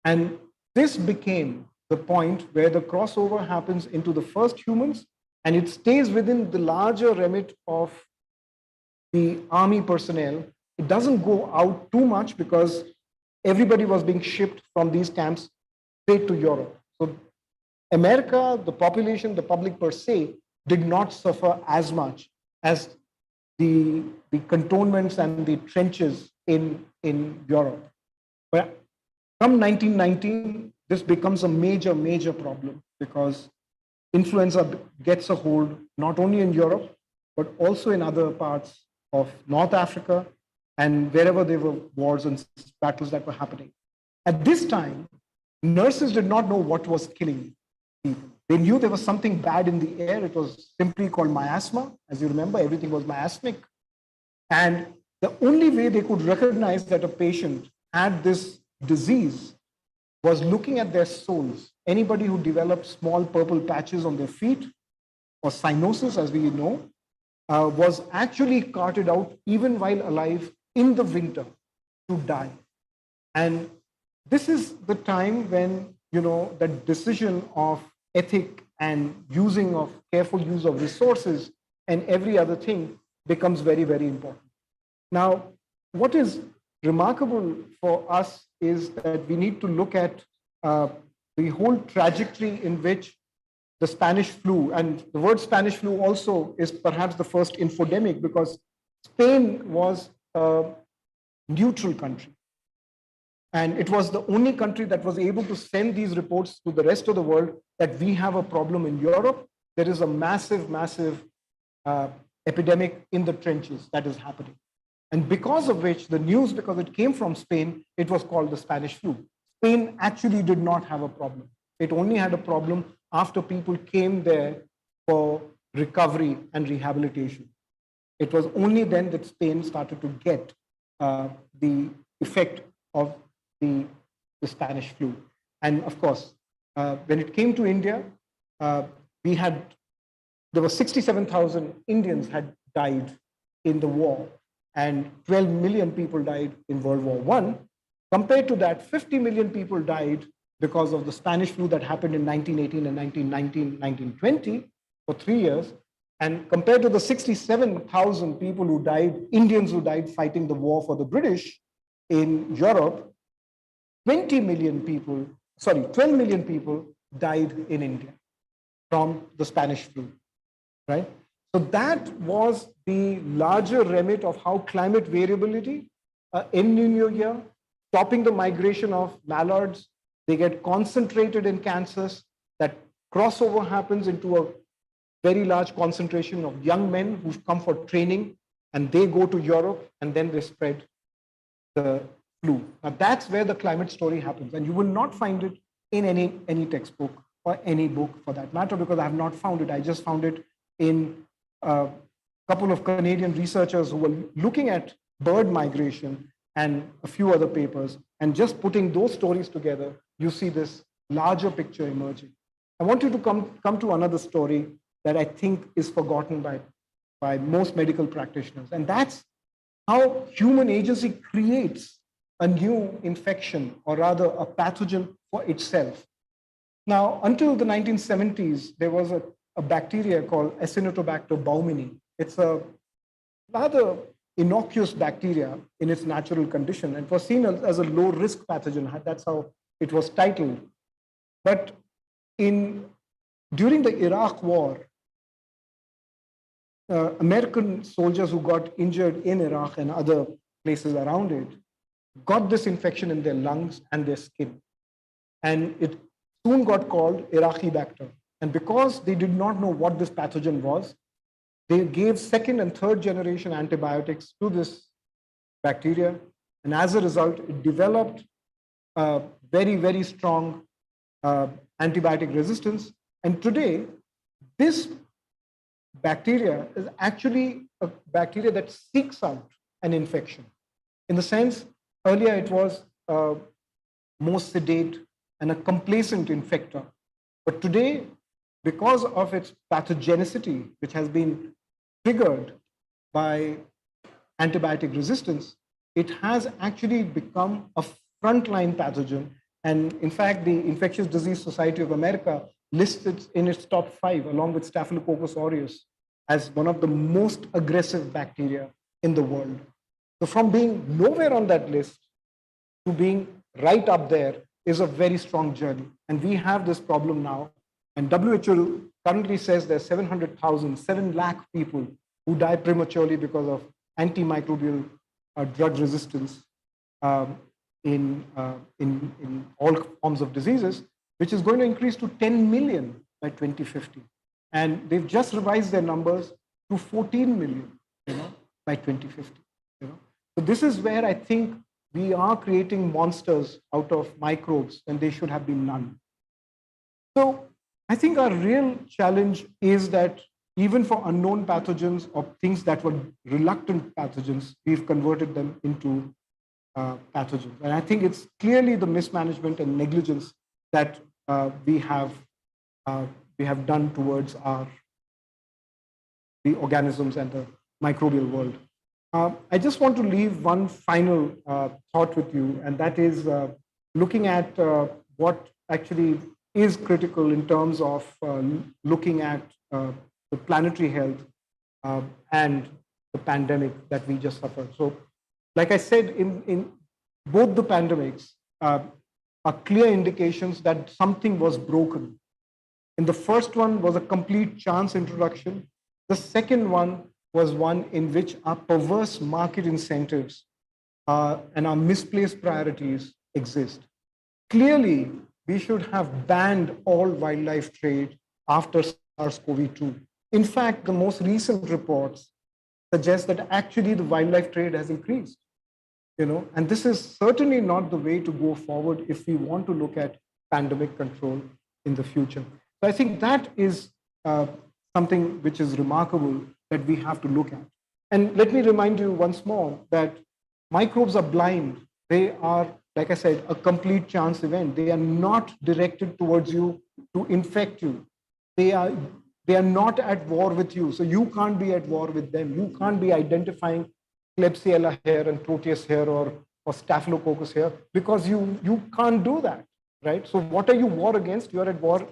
And this became the point where the crossover happens into the first humans, and it stays within the larger remit of the army personnel. It doesn't go out too much because everybody was being shipped from these camps straight to Europe. So America, the population, the public per se, did not suffer as much as the cantonments and the trenches in Europe. But from 1919, this becomes a major, major problem because influenza gets a hold not only in Europe, but also in other parts of North Africa and wherever there were wars and battles that were happening. At this time, nurses did not know what was killing people. They knew there was something bad in the air. It was simply called miasma. As you remember, everything was miasmic. And the only way they could recognize that a patient had this disease was looking at their soles. Anybody who developed small purple patches on their feet, or cyanosis, as we know, was actually carted out even while alive in the winter to die. And this is the time when, that decision of ethic and careful use of resources and every other thing becomes very, very important. Now, what is remarkable for us is that we need to look at the whole trajectory in which the Spanish flu, and the word Spanish flu also is perhaps the first infodemic because Spain was a neutral country. And it was the only country that was able to send these reports to the rest of the world that we have a problem in Europe. There is a massive, massive epidemic in the trenches that is happening. And because of which the news, because it came from Spain, it was called the Spanish flu. Spain actually did not have a problem. It only had a problem after people came there for recovery and rehabilitation. It was only then that Spain started to get the effect of the Spanish flu. And of course, when it came to India, there were 67,000 Indians had died in the war, and 12 million people died in World War I. Compared to that, 50 million people died because of the Spanish flu that happened in 1918 and 1919, 1920 for 3 years. And compared to the 67,000 people who died, Indians who died fighting the war for the British in Europe, 12 million people died in India from the Spanish flu, right? So that was the larger remit of how climate variability, El Nino year, stopping the migration of mallards, they get concentrated in Kansas, that crossover happens into a very large concentration of young men who've come for training, and they go to Europe, and then they spread the flu. Now that's where the climate story happens, and you will not find it in any textbook or any book for that matter, because I have not found it. I just found it in a couple of Canadian researchers who were looking at bird migration and a few other papers, and just putting those stories together, you see this larger picture emerging. I want you to come to another story that I think is forgotten by most medical practitioners, and that's how human agency creates a new infection, or rather a pathogen for itself. Now, until the 1970s, there was a bacteria called Acinetobacter baumannii. It's a rather innocuous bacteria in its natural condition, and was seen as a low-risk pathogen. That's how it was titled. But during the Iraq War, American soldiers who got injured in Iraq and other places around it got this infection in their lungs and their skin. And it soon got called Iraqi bacter. And because they did not know what this pathogen was, they gave second and third generation antibiotics to this bacteria. And as a result, it developed a very, very strong antibiotic resistance. And today, this bacteria is actually a bacteria that seeks out an infection. In the sense, earlier it was more sedate and a complacent infector. But today, because of its pathogenicity, which has been triggered by antibiotic resistance, it has actually become a frontline pathogen And in fact, the Infectious Disease Society of America lists it in its top 5, along with Staphylococcus aureus, as one of the most aggressive bacteria in the world. So from being nowhere on that list to being right up there is a very strong journey. And we have this problem now. And WHO currently says there's 700,000, 7 lakh people who die prematurely because of antimicrobial drug resistance in all forms of diseases, which is going to increase to 10 million by 2050. And they've just revised their numbers to 14 million, by 2050. So this is where I think we are creating monsters out of microbes when they should have been none. So I think our real challenge is that even for unknown pathogens or things that were reluctant pathogens, we've converted them into pathogens. And I think it's clearly the mismanagement and negligence that we have done towards the organisms and the microbial world. I just want to leave one final thought with you, and that is looking at what actually is critical in terms of looking at the planetary health and the pandemic that we just suffered. So, like I said, in both the pandemics are clear indications that something was broken. In the first one was a complete chance introduction. The second one was one in which our perverse market incentives and our misplaced priorities exist. Clearly, we should have banned all wildlife trade after SARS-CoV-2. In fact, the most recent reports suggest that actually the wildlife trade has increased. And this is certainly not the way to go forward if we want to look at pandemic control in the future. So I think that is something which is remarkable that we have to look at. And let me remind you once more that microbes are blind. They are, like I said, a complete chance event. They are not directed towards you to infect you. They are not at war with you. So you can't be at war with them. You can't be identifying Klebsiella here and Proteus here or Staphylococcus here because you can't do that, right? So what are you war against? You're at war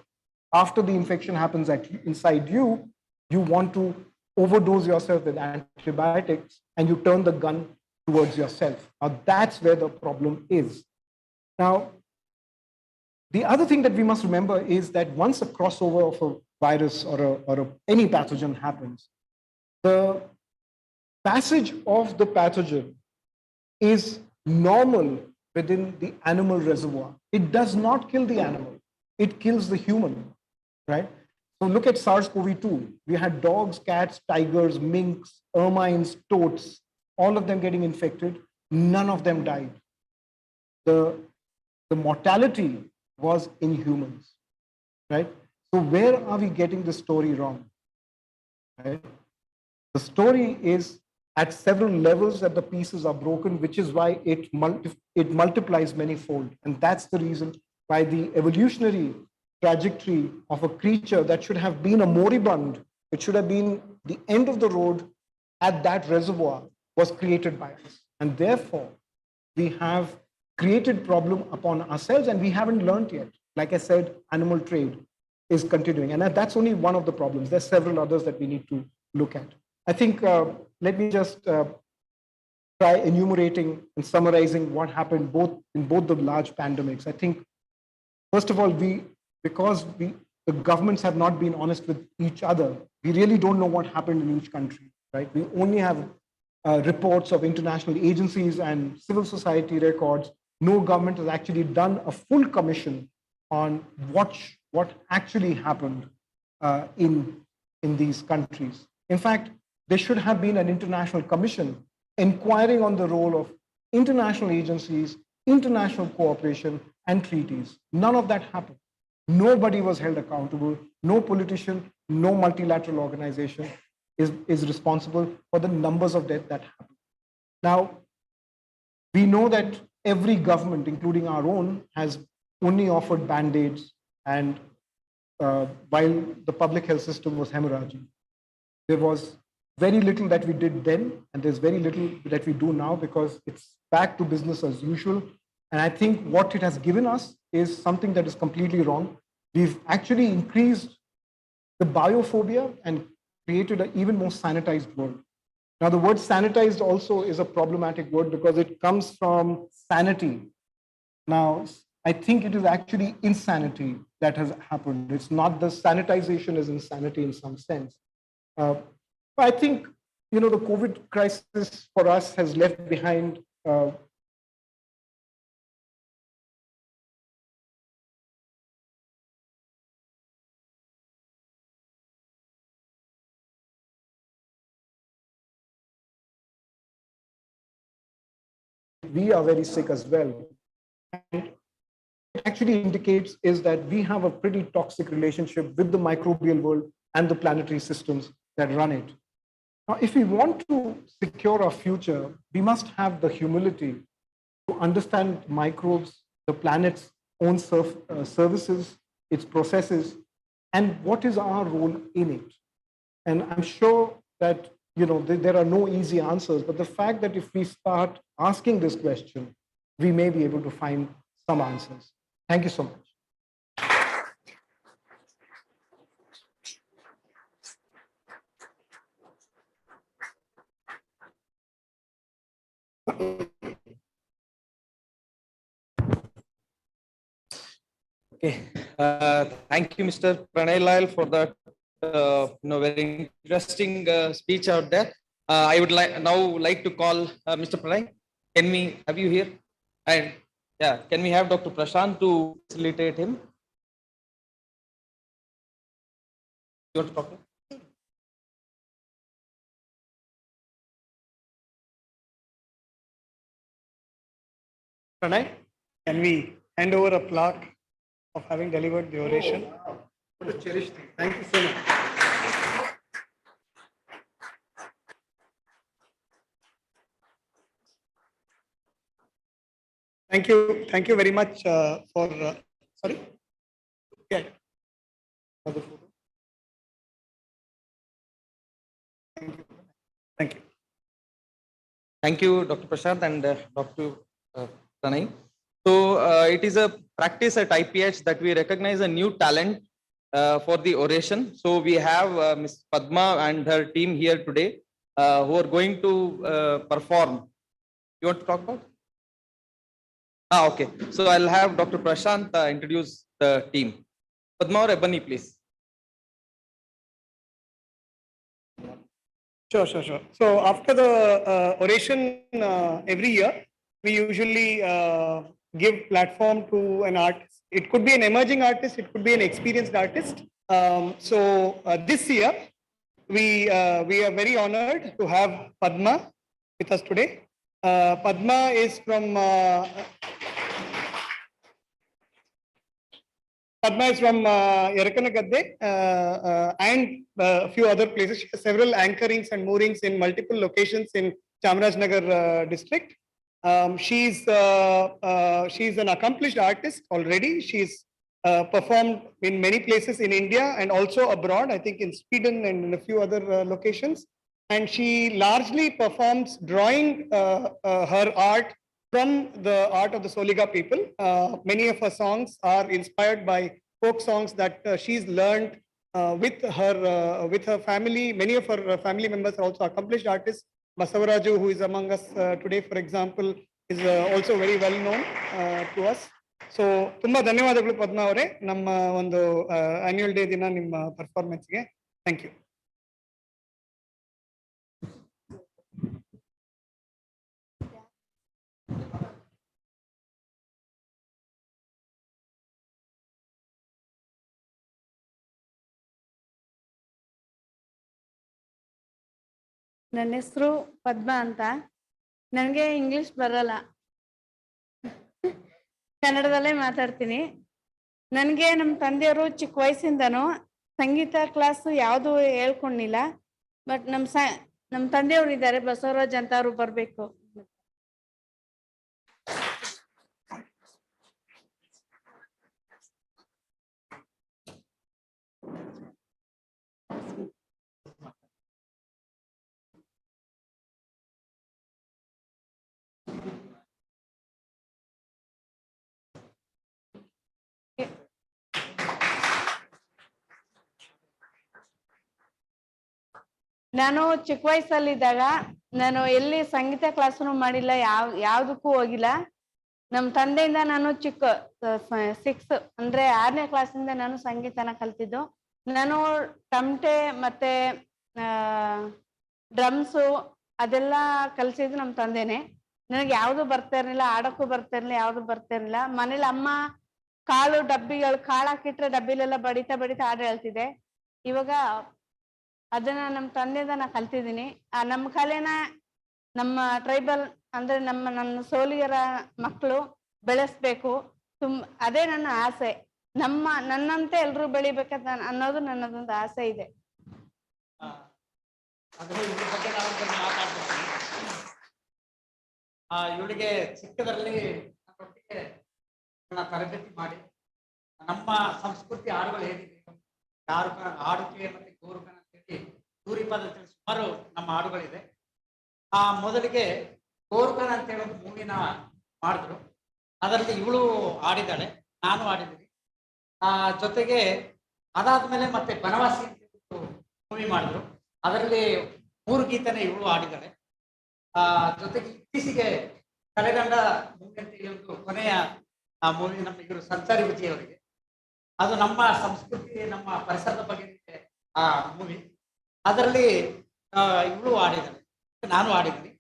after the infection happens inside you. You want to overdose yourself with antibiotics and you turn the gun towards yourself. Now that's where the problem is. Now, the other thing that we must remember is that once a crossover of a virus or any pathogen happens, the passage of the pathogen is normal within the animal reservoir. It does not kill the animal. It kills the human, right? So look at SARS-CoV-2. We had dogs, cats, tigers, minks, ermines, toads, all of them getting infected. None of them died. The mortality was in humans, right? So where are we getting the story wrong, right? The story is at several levels that the pieces are broken, which is why it multiplies manyfold. And that's the reason why the evolutionary trajectory of a creature that should have been a moribund, it should have been the end of the road at that reservoir, was created by us. And therefore, we have created problem upon ourselves and we haven't learned yet. Like I said, animal trade is continuing. And that's only one of the problems. There's several others that we need to look at. I think, let me just try enumerating and summarizing what happened in both the large pandemics. I think, first of all, because the governments have not been honest with each other, we really don't know what happened in each country, right? We only have reports of international agencies and civil society records. No government has actually done a full commission on what actually happened in these countries. In fact, there should have been an international commission inquiring on the role of international agencies, international cooperation, and treaties. None of that happened. Nobody was held accountable. No politician, no multilateral organization is responsible for the numbers of death that happened. Now, we know that every government, including our own, has only offered band-aids, and while the public health system was hemorrhaging, there was very little that we did then, and there's very little that we do now because it's back to business as usual. And I think what it has given us is something that is completely wrong. We've actually increased the biophobia and created an even more sanitized world. Now, the word sanitized also is a problematic word because it comes from sanity. Now, I think it is actually insanity that has happened. It's not the sanitization is insanity in some sense. I think, the COVID crisis for us has left behind we are very sick as well. And it actually indicates is that we have a pretty toxic relationship with the microbial world and the planetary systems that run it. Now, if we want to secure our future, we must have the humility to understand microbes, the planet's own services, its processes, and what is our role in it. And I'm sure that there are no easy answers, but the fact that if we start asking this question, we may be able to find some answers. Thank you so much. Okay. Thank you, Mr. Pranay Lal, for that very interesting speech out there. I would now like to call Mr. Pranay. Can we have you here? And yeah, can we have Dr. Prashant to facilitate him? You want to talk? Pranay, can we hand over a plaque of having delivered the oration? What a cherished thing. Thank you so much. Thank you very much for, sorry? Yeah. Another photo. Thank you. Thank you, Dr. Prashant and Dr. Pranay. So it is a practice at IPH that we recognize a new talent for the oration. So we have Ms. Padma and her team here today who are going to perform. You want to talk about? Okay. So I'll have Dr. Prashant introduce the team. Padma or Ebony, please. Sure. So after the oration every year, we usually give platform to an artist. It could be an emerging artist, it could be an experienced artist. So this year, we are very honored to have Padma with us today. Padma is from Yarakanagadde and a few other places. She has several anchorings and moorings in multiple locations in Chamarajnagar district. She's an accomplished artist already. She's performed in many places in India and also abroad, I think in Sweden and in a few other locations. And she largely performs drawing her art from the art of the Soliga people. Many of her songs are inspired by folk songs that she's learned with her family. Many of her family members are also accomplished artists. Basavaraju, who is among us today, for example, is also very well known to us. So, ತುಂಬಾ ಧನ್ಯವಾದಗಳು ಪದ್ಮಾ ಅವರೇ ನಮ್ಮ ಒಂದು annual day ದಿನ ನಿಮ್ಮ ಪರ್ಫಾರ್ಮೆನ್ಸ್ಗೆ. Thank you. ನನ್ನ ಹೆಸರು ಪದ್ಮಾ ಅಂತ. ನನಗೆ ಇಂಗ್ಲಿಷ್ ಬರಲ್ಲ, ಕನ್ನಡದಲ್ಲೇ ಮಾತಾಡ್ತೀನಿ. ನನಗೆ ನಮ್ಮ ತಂದೆಯವರು ಚಿಕ್ಕ ವಯಸ್ಸಿಂದನೂ ಸಂಗೀತ ಕ್ಲಾಸು ಯಾವುದು ಹೇಳ್ಕೊಂಡಿಲ್ಲ. ಬಟ್ ನಮ್ಮ ತಂದೆಯವರು ಇದ್ದಾರೆ, ಬಸವರಾಜ್ ಅಂತ, ಅವರು ಬರಬೇಕು. ನಾನು ಚಿಕ್ಕ ವಯಸ್ಸಲ್ಲಿದ್ದಾಗ ನಾನು ಎಲ್ಲಿ ಸಂಗೀತ ಕ್ಲಾಸ್ನು ಮಾಡಿಲ್ಲ, ಯಾವ್ದಕ್ಕೂ ಹೋಗಿಲ್ಲ. ನಮ್ಮ ತಂದೆಯಿಂದ ನಾನು ಚಿಕ್ಕ 6 ಅಂದ್ರೆ 6ನೇ ಕ್ಲಾಸಿಂದ ನಾನು ಸಂಗೀತನ ಕಲ್ತಿದ್ದು. ನಾನು ತಮಟೆ ಮತ್ತೆ ಡ್ರಮ್ಸು ಅದೆಲ್ಲ ಕಲ್ಸಿದ್ದು ನಮ್ಮ ತಂದೆನೆ. ನನಗೆ ಯಾವ್ದು ಬರ್ತಾ ಇರ್ಲಿಲ್ಲ, ಆಡಕ್ಕೂ ಬರ್ತಾ ಇರ್ಲಿಲ್ಲ, ಯಾವ್ದು ಬರ್ತಾ ಇರ್ಲಿಲ್ಲ. ಮನೇಲಿ ಅಮ್ಮ ಕಾಳು ಹಾಕಿಟ್ರೆ ಡಬ್ಬಿಲೆಲ್ಲ ಬಡಿತಾ ಹಾಡು ಹೇಳ್ತಿದ್ದೆ. ಇವಾಗ ಅದನ್ನ ನಮ್ಮ ತಂದೆಯಿಂದ ನಾ ಕಲ್ತಿದ್ದೀನಿ. ನಮ್ಮ ಕಲೆನ ನಮ್ಮ ಟ್ರೈಬಲ್ ಅಂದ್ರೆ ನನ್ನ ಸೋಲಿಗರ ಮಕ್ಕಳು ಬೆಳೆಸ್ಬೇಕು. ಅದೇ ನನ್ನ ಆಸೆ. ನನ್ನಂತೆ ಎಲ್ರು ಬೆಳಿಬೇಕಂತ ಅನ್ನೋದು ನನ್ನದೊಂದು ಆಸೆ ಇದೆ. ಇವಳಿಗೆ ಚಿಕ್ಕದರಲ್ಲಿ ನನ್ನೊಟ್ಟಿಗೆ ತರಬೇತಿ ಮಾಡಿ ನಮ್ಮ ಸಂಸ್ಕೃತಿ ಹಾಡುಗಳು ಹೇಗಿದೆ, ಹಾಡುಕೆ ಮತ್ತೆ ಗೌರವನ ಅಂತೇಳಿ ಸೂರಿಪದ ಅಂತೇಳಿ ಸುಮಾರು ನಮ್ಮ ಹಾಡುಗಳಿದೆ. ಮೊದಲಿಗೆ ಗೌರವನ ಅಂತೇಳಿ ಒಂದು ಮೂವಿನ ಮಾಡಿದ್ರು. ಅದರಲ್ಲಿ ಇವಳು ಆಡಿದ್ದಾಳೆ, ನಾನು ಆಡಿದ್ದೀನಿ. ಜೊತೆಗೆ ಅದಾದ್ಮೇಲೆ ಮತ್ತೆ ಬನವಾಸಿ ಅಂತ ಮೂವಿ ಮಾಡಿದ್ರು. ಅದರಲ್ಲಿ 3 ಗೀತನೇ ಇವಳು ಆಡಿದ್ದಾಳೆ. ಜೊತೆಗೆ ಇತ್ತೀಚೆಗೆ ಕಲೆಗಂಡ ಮೂವಿ ಅಂತೇಳಿ ಒಂದು ಕೊನೆಯ ಮೂವಿ ನಮ್ಮ ಇವರು ಸಂಚಾರಿ ವಿಜಯವರಿಗೆ, ಅದು ನಮ್ಮ ಸಂಸ್ಕೃತಿ ನಮ್ಮ ಪರಿಸರದ ಬಗ್ಗೆ ಆ ಮೂವಿ. ಅದರಲ್ಲಿ ಇವಳು ಆಡಿದ್ದಾಳೆ, ನಾನು ಆಡಿದ್ದೀನಿ.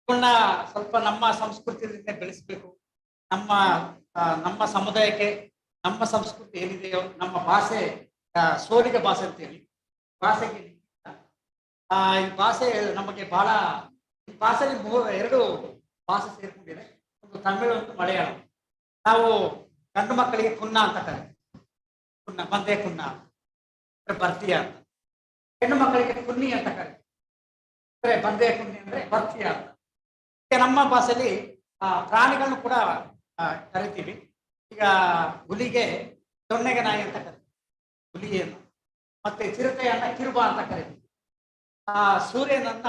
ಇವಳನ್ನ ಸ್ವಲ್ಪ ನಮ್ಮ ಸಂಸ್ಕೃತಿಯಿಂದ ಬೆಳೆಸಬೇಕು, ನಮ್ಮ ಸಮುದಾಯಕ್ಕೆ ನಮ್ಮ ಸಂಸ್ಕೃತಿ ಏನಿದೆಯೋ ನಮ್ಮ ಭಾಷೆ ಸೋಲಿಗ ಭಾಷೆ ಅಂತೇಳಿ ಭಾಷೆಗೆ ಈ ಭಾಷೆ ನಮಗೆ ಬಹಳ, ಈ ಭಾಷೆಯಲ್ಲಿ 2 ಭಾಷೆ ಸೇರ್ಕೊಂಡಿದೆ, ಒಂದು ತಮಿಳು ಒಂದು ಮಲಯಾಳಂ. ನಾವು ಗಂಡು ಮಕ್ಕಳಿಗೆ ಕುನ್ನ ಅಂತ ಕರೀತೀವಿ, ಕುನ್ನ ಬಂದೆ ಕುನ್ನ ಅಂದ್ರೆ ಬರ್ತೀಯ ಅಂತ. ಹೆಣ್ಣು ಮಕ್ಕಳಿಗೆ ಕುನ್ನಿ ಅಂತ ಕರೀತೀವಿ, ಅಂದ್ರೆ ಬಂದೆ ಕುನ್ನಿ ಅಂದ್ರೆ ಬರ್ತೀಯ ಅಂತ. ನಮ್ಮ ಭಾಷೆಯಲ್ಲಿ ಪ್ರಾಣಿಗಳನ್ನು ಕೂಡ ಕರಿತೀವಿ. ಈಗ ಹುಲಿಗೆ ದೊಣ್ಣೆಗೆ ನಾಯಿ ಅಂತ ಕರಿತೀವಿ, ಹುಲಿಯನ್ನು. ಮತ್ತೆ ಚಿರತೆಯನ್ನ ಕಿರುಬ ಅಂತ ಕರಿತೀವಿ. ಸೂರ್ಯನನ್ನ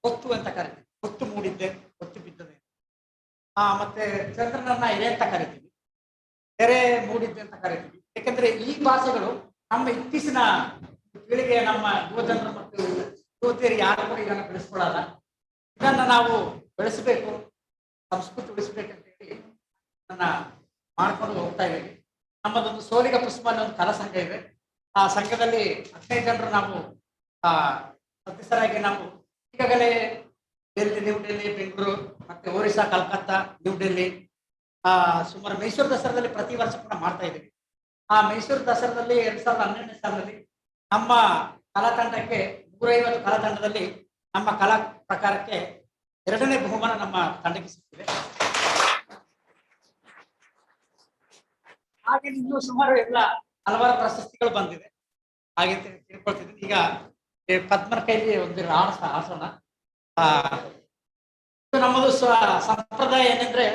ಹೊತ್ತು ಅಂತ ಕರಿತೀವಿ, ಹೊತ್ತು ಮೂಡಿದ್ದೆ, ಹೊತ್ತು ಬಿದ್ದದೆ. ಮತ್ತೆ ಚಂದ್ರನನ್ನ ಎರೆ ಅಂತ ಕರಿತೀವಿ, ಎರೆ ಮೂಡಿದ್ದೆ ಅಂತ ಕರಿತೀವಿ. ಯಾಕಂದ್ರೆ ಈ ಭಾಷೆಗಳು ನಮ್ಮ ಇತ್ತೀಚಿನ ಪೀಳಿಗೆ, ನಮ್ಮ ಯುವಜನರು ಮತ್ತು ಯುವತಿಯರಿಗೆ ಯಾರು ಕೂಡ ಇದನ್ನ ಬೆಳೆಸ್ಕೊಳ್ಳಲ್ಲ. ಇದನ್ನ ನಾವು ಬೆಳೆಸಬೇಕು, ಸಂಸ್ಕೃತಿ ಉಳಿಸ್ಬೇಕಂತ ಹೇಳಿ ನನ್ನ ಮಾಡ್ಕೊಂಡು ಹೋಗ್ತಾ ಇದ್ದೀವಿ. ನಮ್ಮದೊಂದು ಸೋಲಿಗ ಪುಷ್ಪ ಅನ್ನೋ ಒಂದು ಕಲಾ ಸಂಘ ಇದೆ. ಆ ಸಂಘದಲ್ಲಿ 15 ಜನರು ನಾವು ಸದಸ್ಯರಾಗಿ ನಾವು ಈಗಾಗಲೇ ನ್ಯೂ ಡೆಲ್ಲಿ, ಬೆಂಗಳೂರು, ಮತ್ತೆ ಒರಿಸ್ಸಾ, ಕಲ್ಕತ್ತಾ, ನ್ಯೂ ಡೆಲ್ಲಿ, ಸುಮಾರು ಮೈಸೂರು ದಸರಾದಲ್ಲಿ ಪ್ರತಿ ವರ್ಷ ಕೂಡ ಮಾಡ್ತಾ ಇದ್ದೀವಿ. ಆ ಮೈಸೂರು ದಸರಾದಲ್ಲಿ 2012ನೇ ಸಾಲದಲ್ಲಿ ನಮ್ಮ ಕಲಾ ತಂಡಕ್ಕೆ 150 ಕಲಾ ತಂಡದಲ್ಲಿ ನಮ್ಮ ಕಲಾ ಪ್ರಕಾರಕ್ಕೆ 2ನೇ ಬಹುಮಾನ ನಮ್ಮ ತಂಡಕ್ಕೆ ಸಿಕ್ಕಿದೆ. ಹಾಗೆ ಇನ್ನೂ ಸುಮಾರು ಹಲವಾರು ಪ್ರಶಸ್ತಿಗಳು ಬಂದಿದೆ ಹಾಗೆ ತಿಳ್ಕೊಳ್ತಿದ್ದೀನಿ. ಈಗ ಪದ್ಮನ ಕೈಲಿ ಒಂದಿರ ಆಸೋಣ. ನಮ್ಮದು ಸಂಪ್ರದಾಯ ಏನೆಂದ್ರೆ,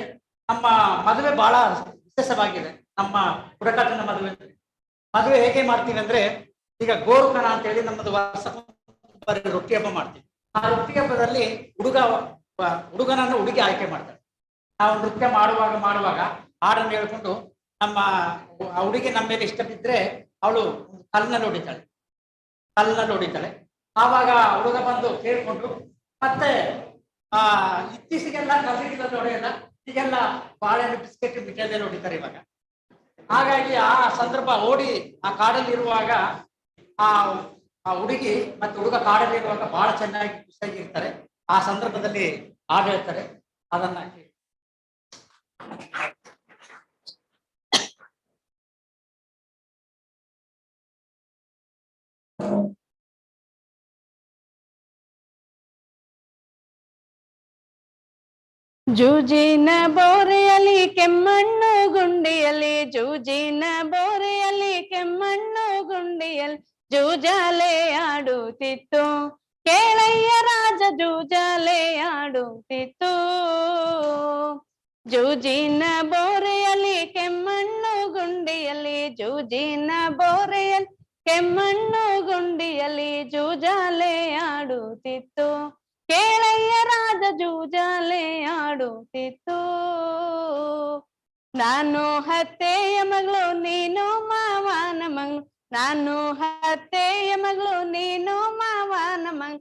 ನಮ್ಮ ಮದುವೆ ಬಹಳ ವಿಶೇಷವಾಗಿದೆ. ನಮ್ಮ ಬುಡಕಟ್ಟಿನ ಮದುವೆ ಹೇಗೆ ಮಾಡ್ತೀವಿ ಅಂದ್ರೆ, ಈಗ ಗೋರುಕನ ಅಂತ ಹೇಳಿ ನಮ್ಮದು ವರ್ಷ ರೊಟ್ಟಿ ಹಬ್ಬ ಮಾಡ್ತೀವಿ. ಆ ರೊಟ್ಟಿ ಹಬ್ಬದಲ್ಲಿ ಹುಡುಗನನ್ನು ಹುಡುಗಿ ಆಯ್ಕೆ ಮಾಡ್ತಾರೆ. ನಾವು ನೃತ್ಯ ಮಾಡುವಾಗ ಹಾಡನ್ನು ಹೇಳ್ಕೊಂಡು ನಮ್ಮ ಹುಡುಗಿ ನಮ್ಮ ಮೇಲೆ ಇಷ್ಟ ಬಿದ್ದರೆ ಅವಳು ಕಲ್ಲಿನಲ್ಲಿ ಹೊಡಿತಾಳೆ. ಆವಾಗ ಹುಡುಗ ಬಂದು ಕೇಳ್ಕೊಂಡು, ಮತ್ತೆ ಇತ್ತೀಚೆಗೆಲ್ಲ ಕಲ್ಲಿನಲ್ಲಿ ಹೊಡೆಯಲ್ಲ, ಈಗೆಲ್ಲ ಬಾಳೆಹಣ್ಣು, ಬಿಸ್ಕೆಟ್, ಮಿಠಾಯಿಯಲ್ಲಿ ಹೊಡಿತಾರೆ ಇವಾಗ. ಹಾಗಾಗಿ ಆ ಸಂದರ್ಭ ಓಡಿ ಆ ಕಾಡಲ್ಲಿ ಇರುವಾಗ ಆ ಹುಡುಗಿ ಮತ್ತೆ ಹುಡುಗ ಕಾಡಲ್ಲಿ ಇರುವಾಗ ಬಹಳ ಚೆನ್ನಾಗಿ ಖುಷಿಯಾಗಿ ಇರ್ತಾರೆ. ಆ ಸಂದರ್ಭದಲ್ಲಿ ಹಾಡು ಹೇಳ್ತಾರೆ, ಅದನ್ನ ಜೂಜಿನ ಬೋರೆಯಲ್ಲಿ ಕೆಮ್ಮಣ್ಣು ಗುಂಡಿಯಲ್ಲಿ, ಜೂಜಿನ ಬೋರೆಯಲ್ಲಿ ಕೆಮ್ಮಣ್ಣು ಗುಂಡಿಯಲ್ಲಿ ಜೂಜಾಲೆ ಆಡುತ್ತಿತ್ತು. ಕೇಳಯ್ಯ ರಾಜ ಜೂಜಾಲೆ ಆಡುತ್ತಿತ್ತು. ಜೂಜಿನ ಬೋರೆಯಲ್ಲಿ ಕೆಮ್ಮಣ್ಣು ಗುಂಡಿಯಲ್ಲಿ, ಜೂಜಿನ ಬೋರೆಯಲ್ಲಿ ಕೆಮ್ಮಣ್ಣು ಗುಂಡಿಯಲ್ಲಿ ಜೂಜಾಲೆ ಆಡುತ್ತಿತ್ತು. ಕೇಳಯ್ಯ ರಾಜ ಜೂಜಾಲೆ ಆಡುತ್ತಿತ್ತು. ನಾನು ಹತ್ತೆಯ ಮಗಳು, ನೀನು ಮಾವನ ಮಗಳು, ನಾನು ಹತ್ತೆಯ ಮಗಳು, ನೀನು ಮಾವನ ಮಗಳು,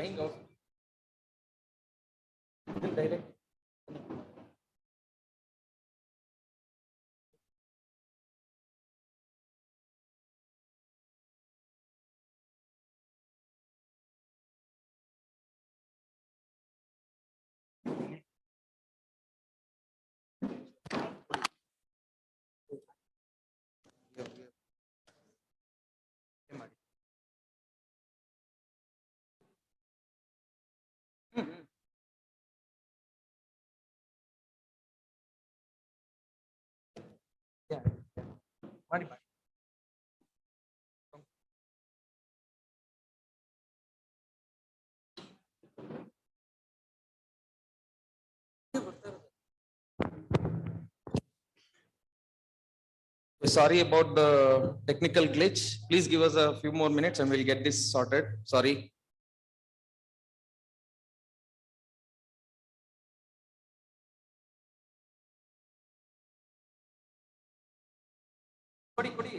trying out. Direct. ಮಾಡಿ ಮಾಡಿ. Sorry about the technical glitch. Please give us a few more minutes and we'll get this sorted. Sorry. ಕೊಡಿ ಕೊಡಿ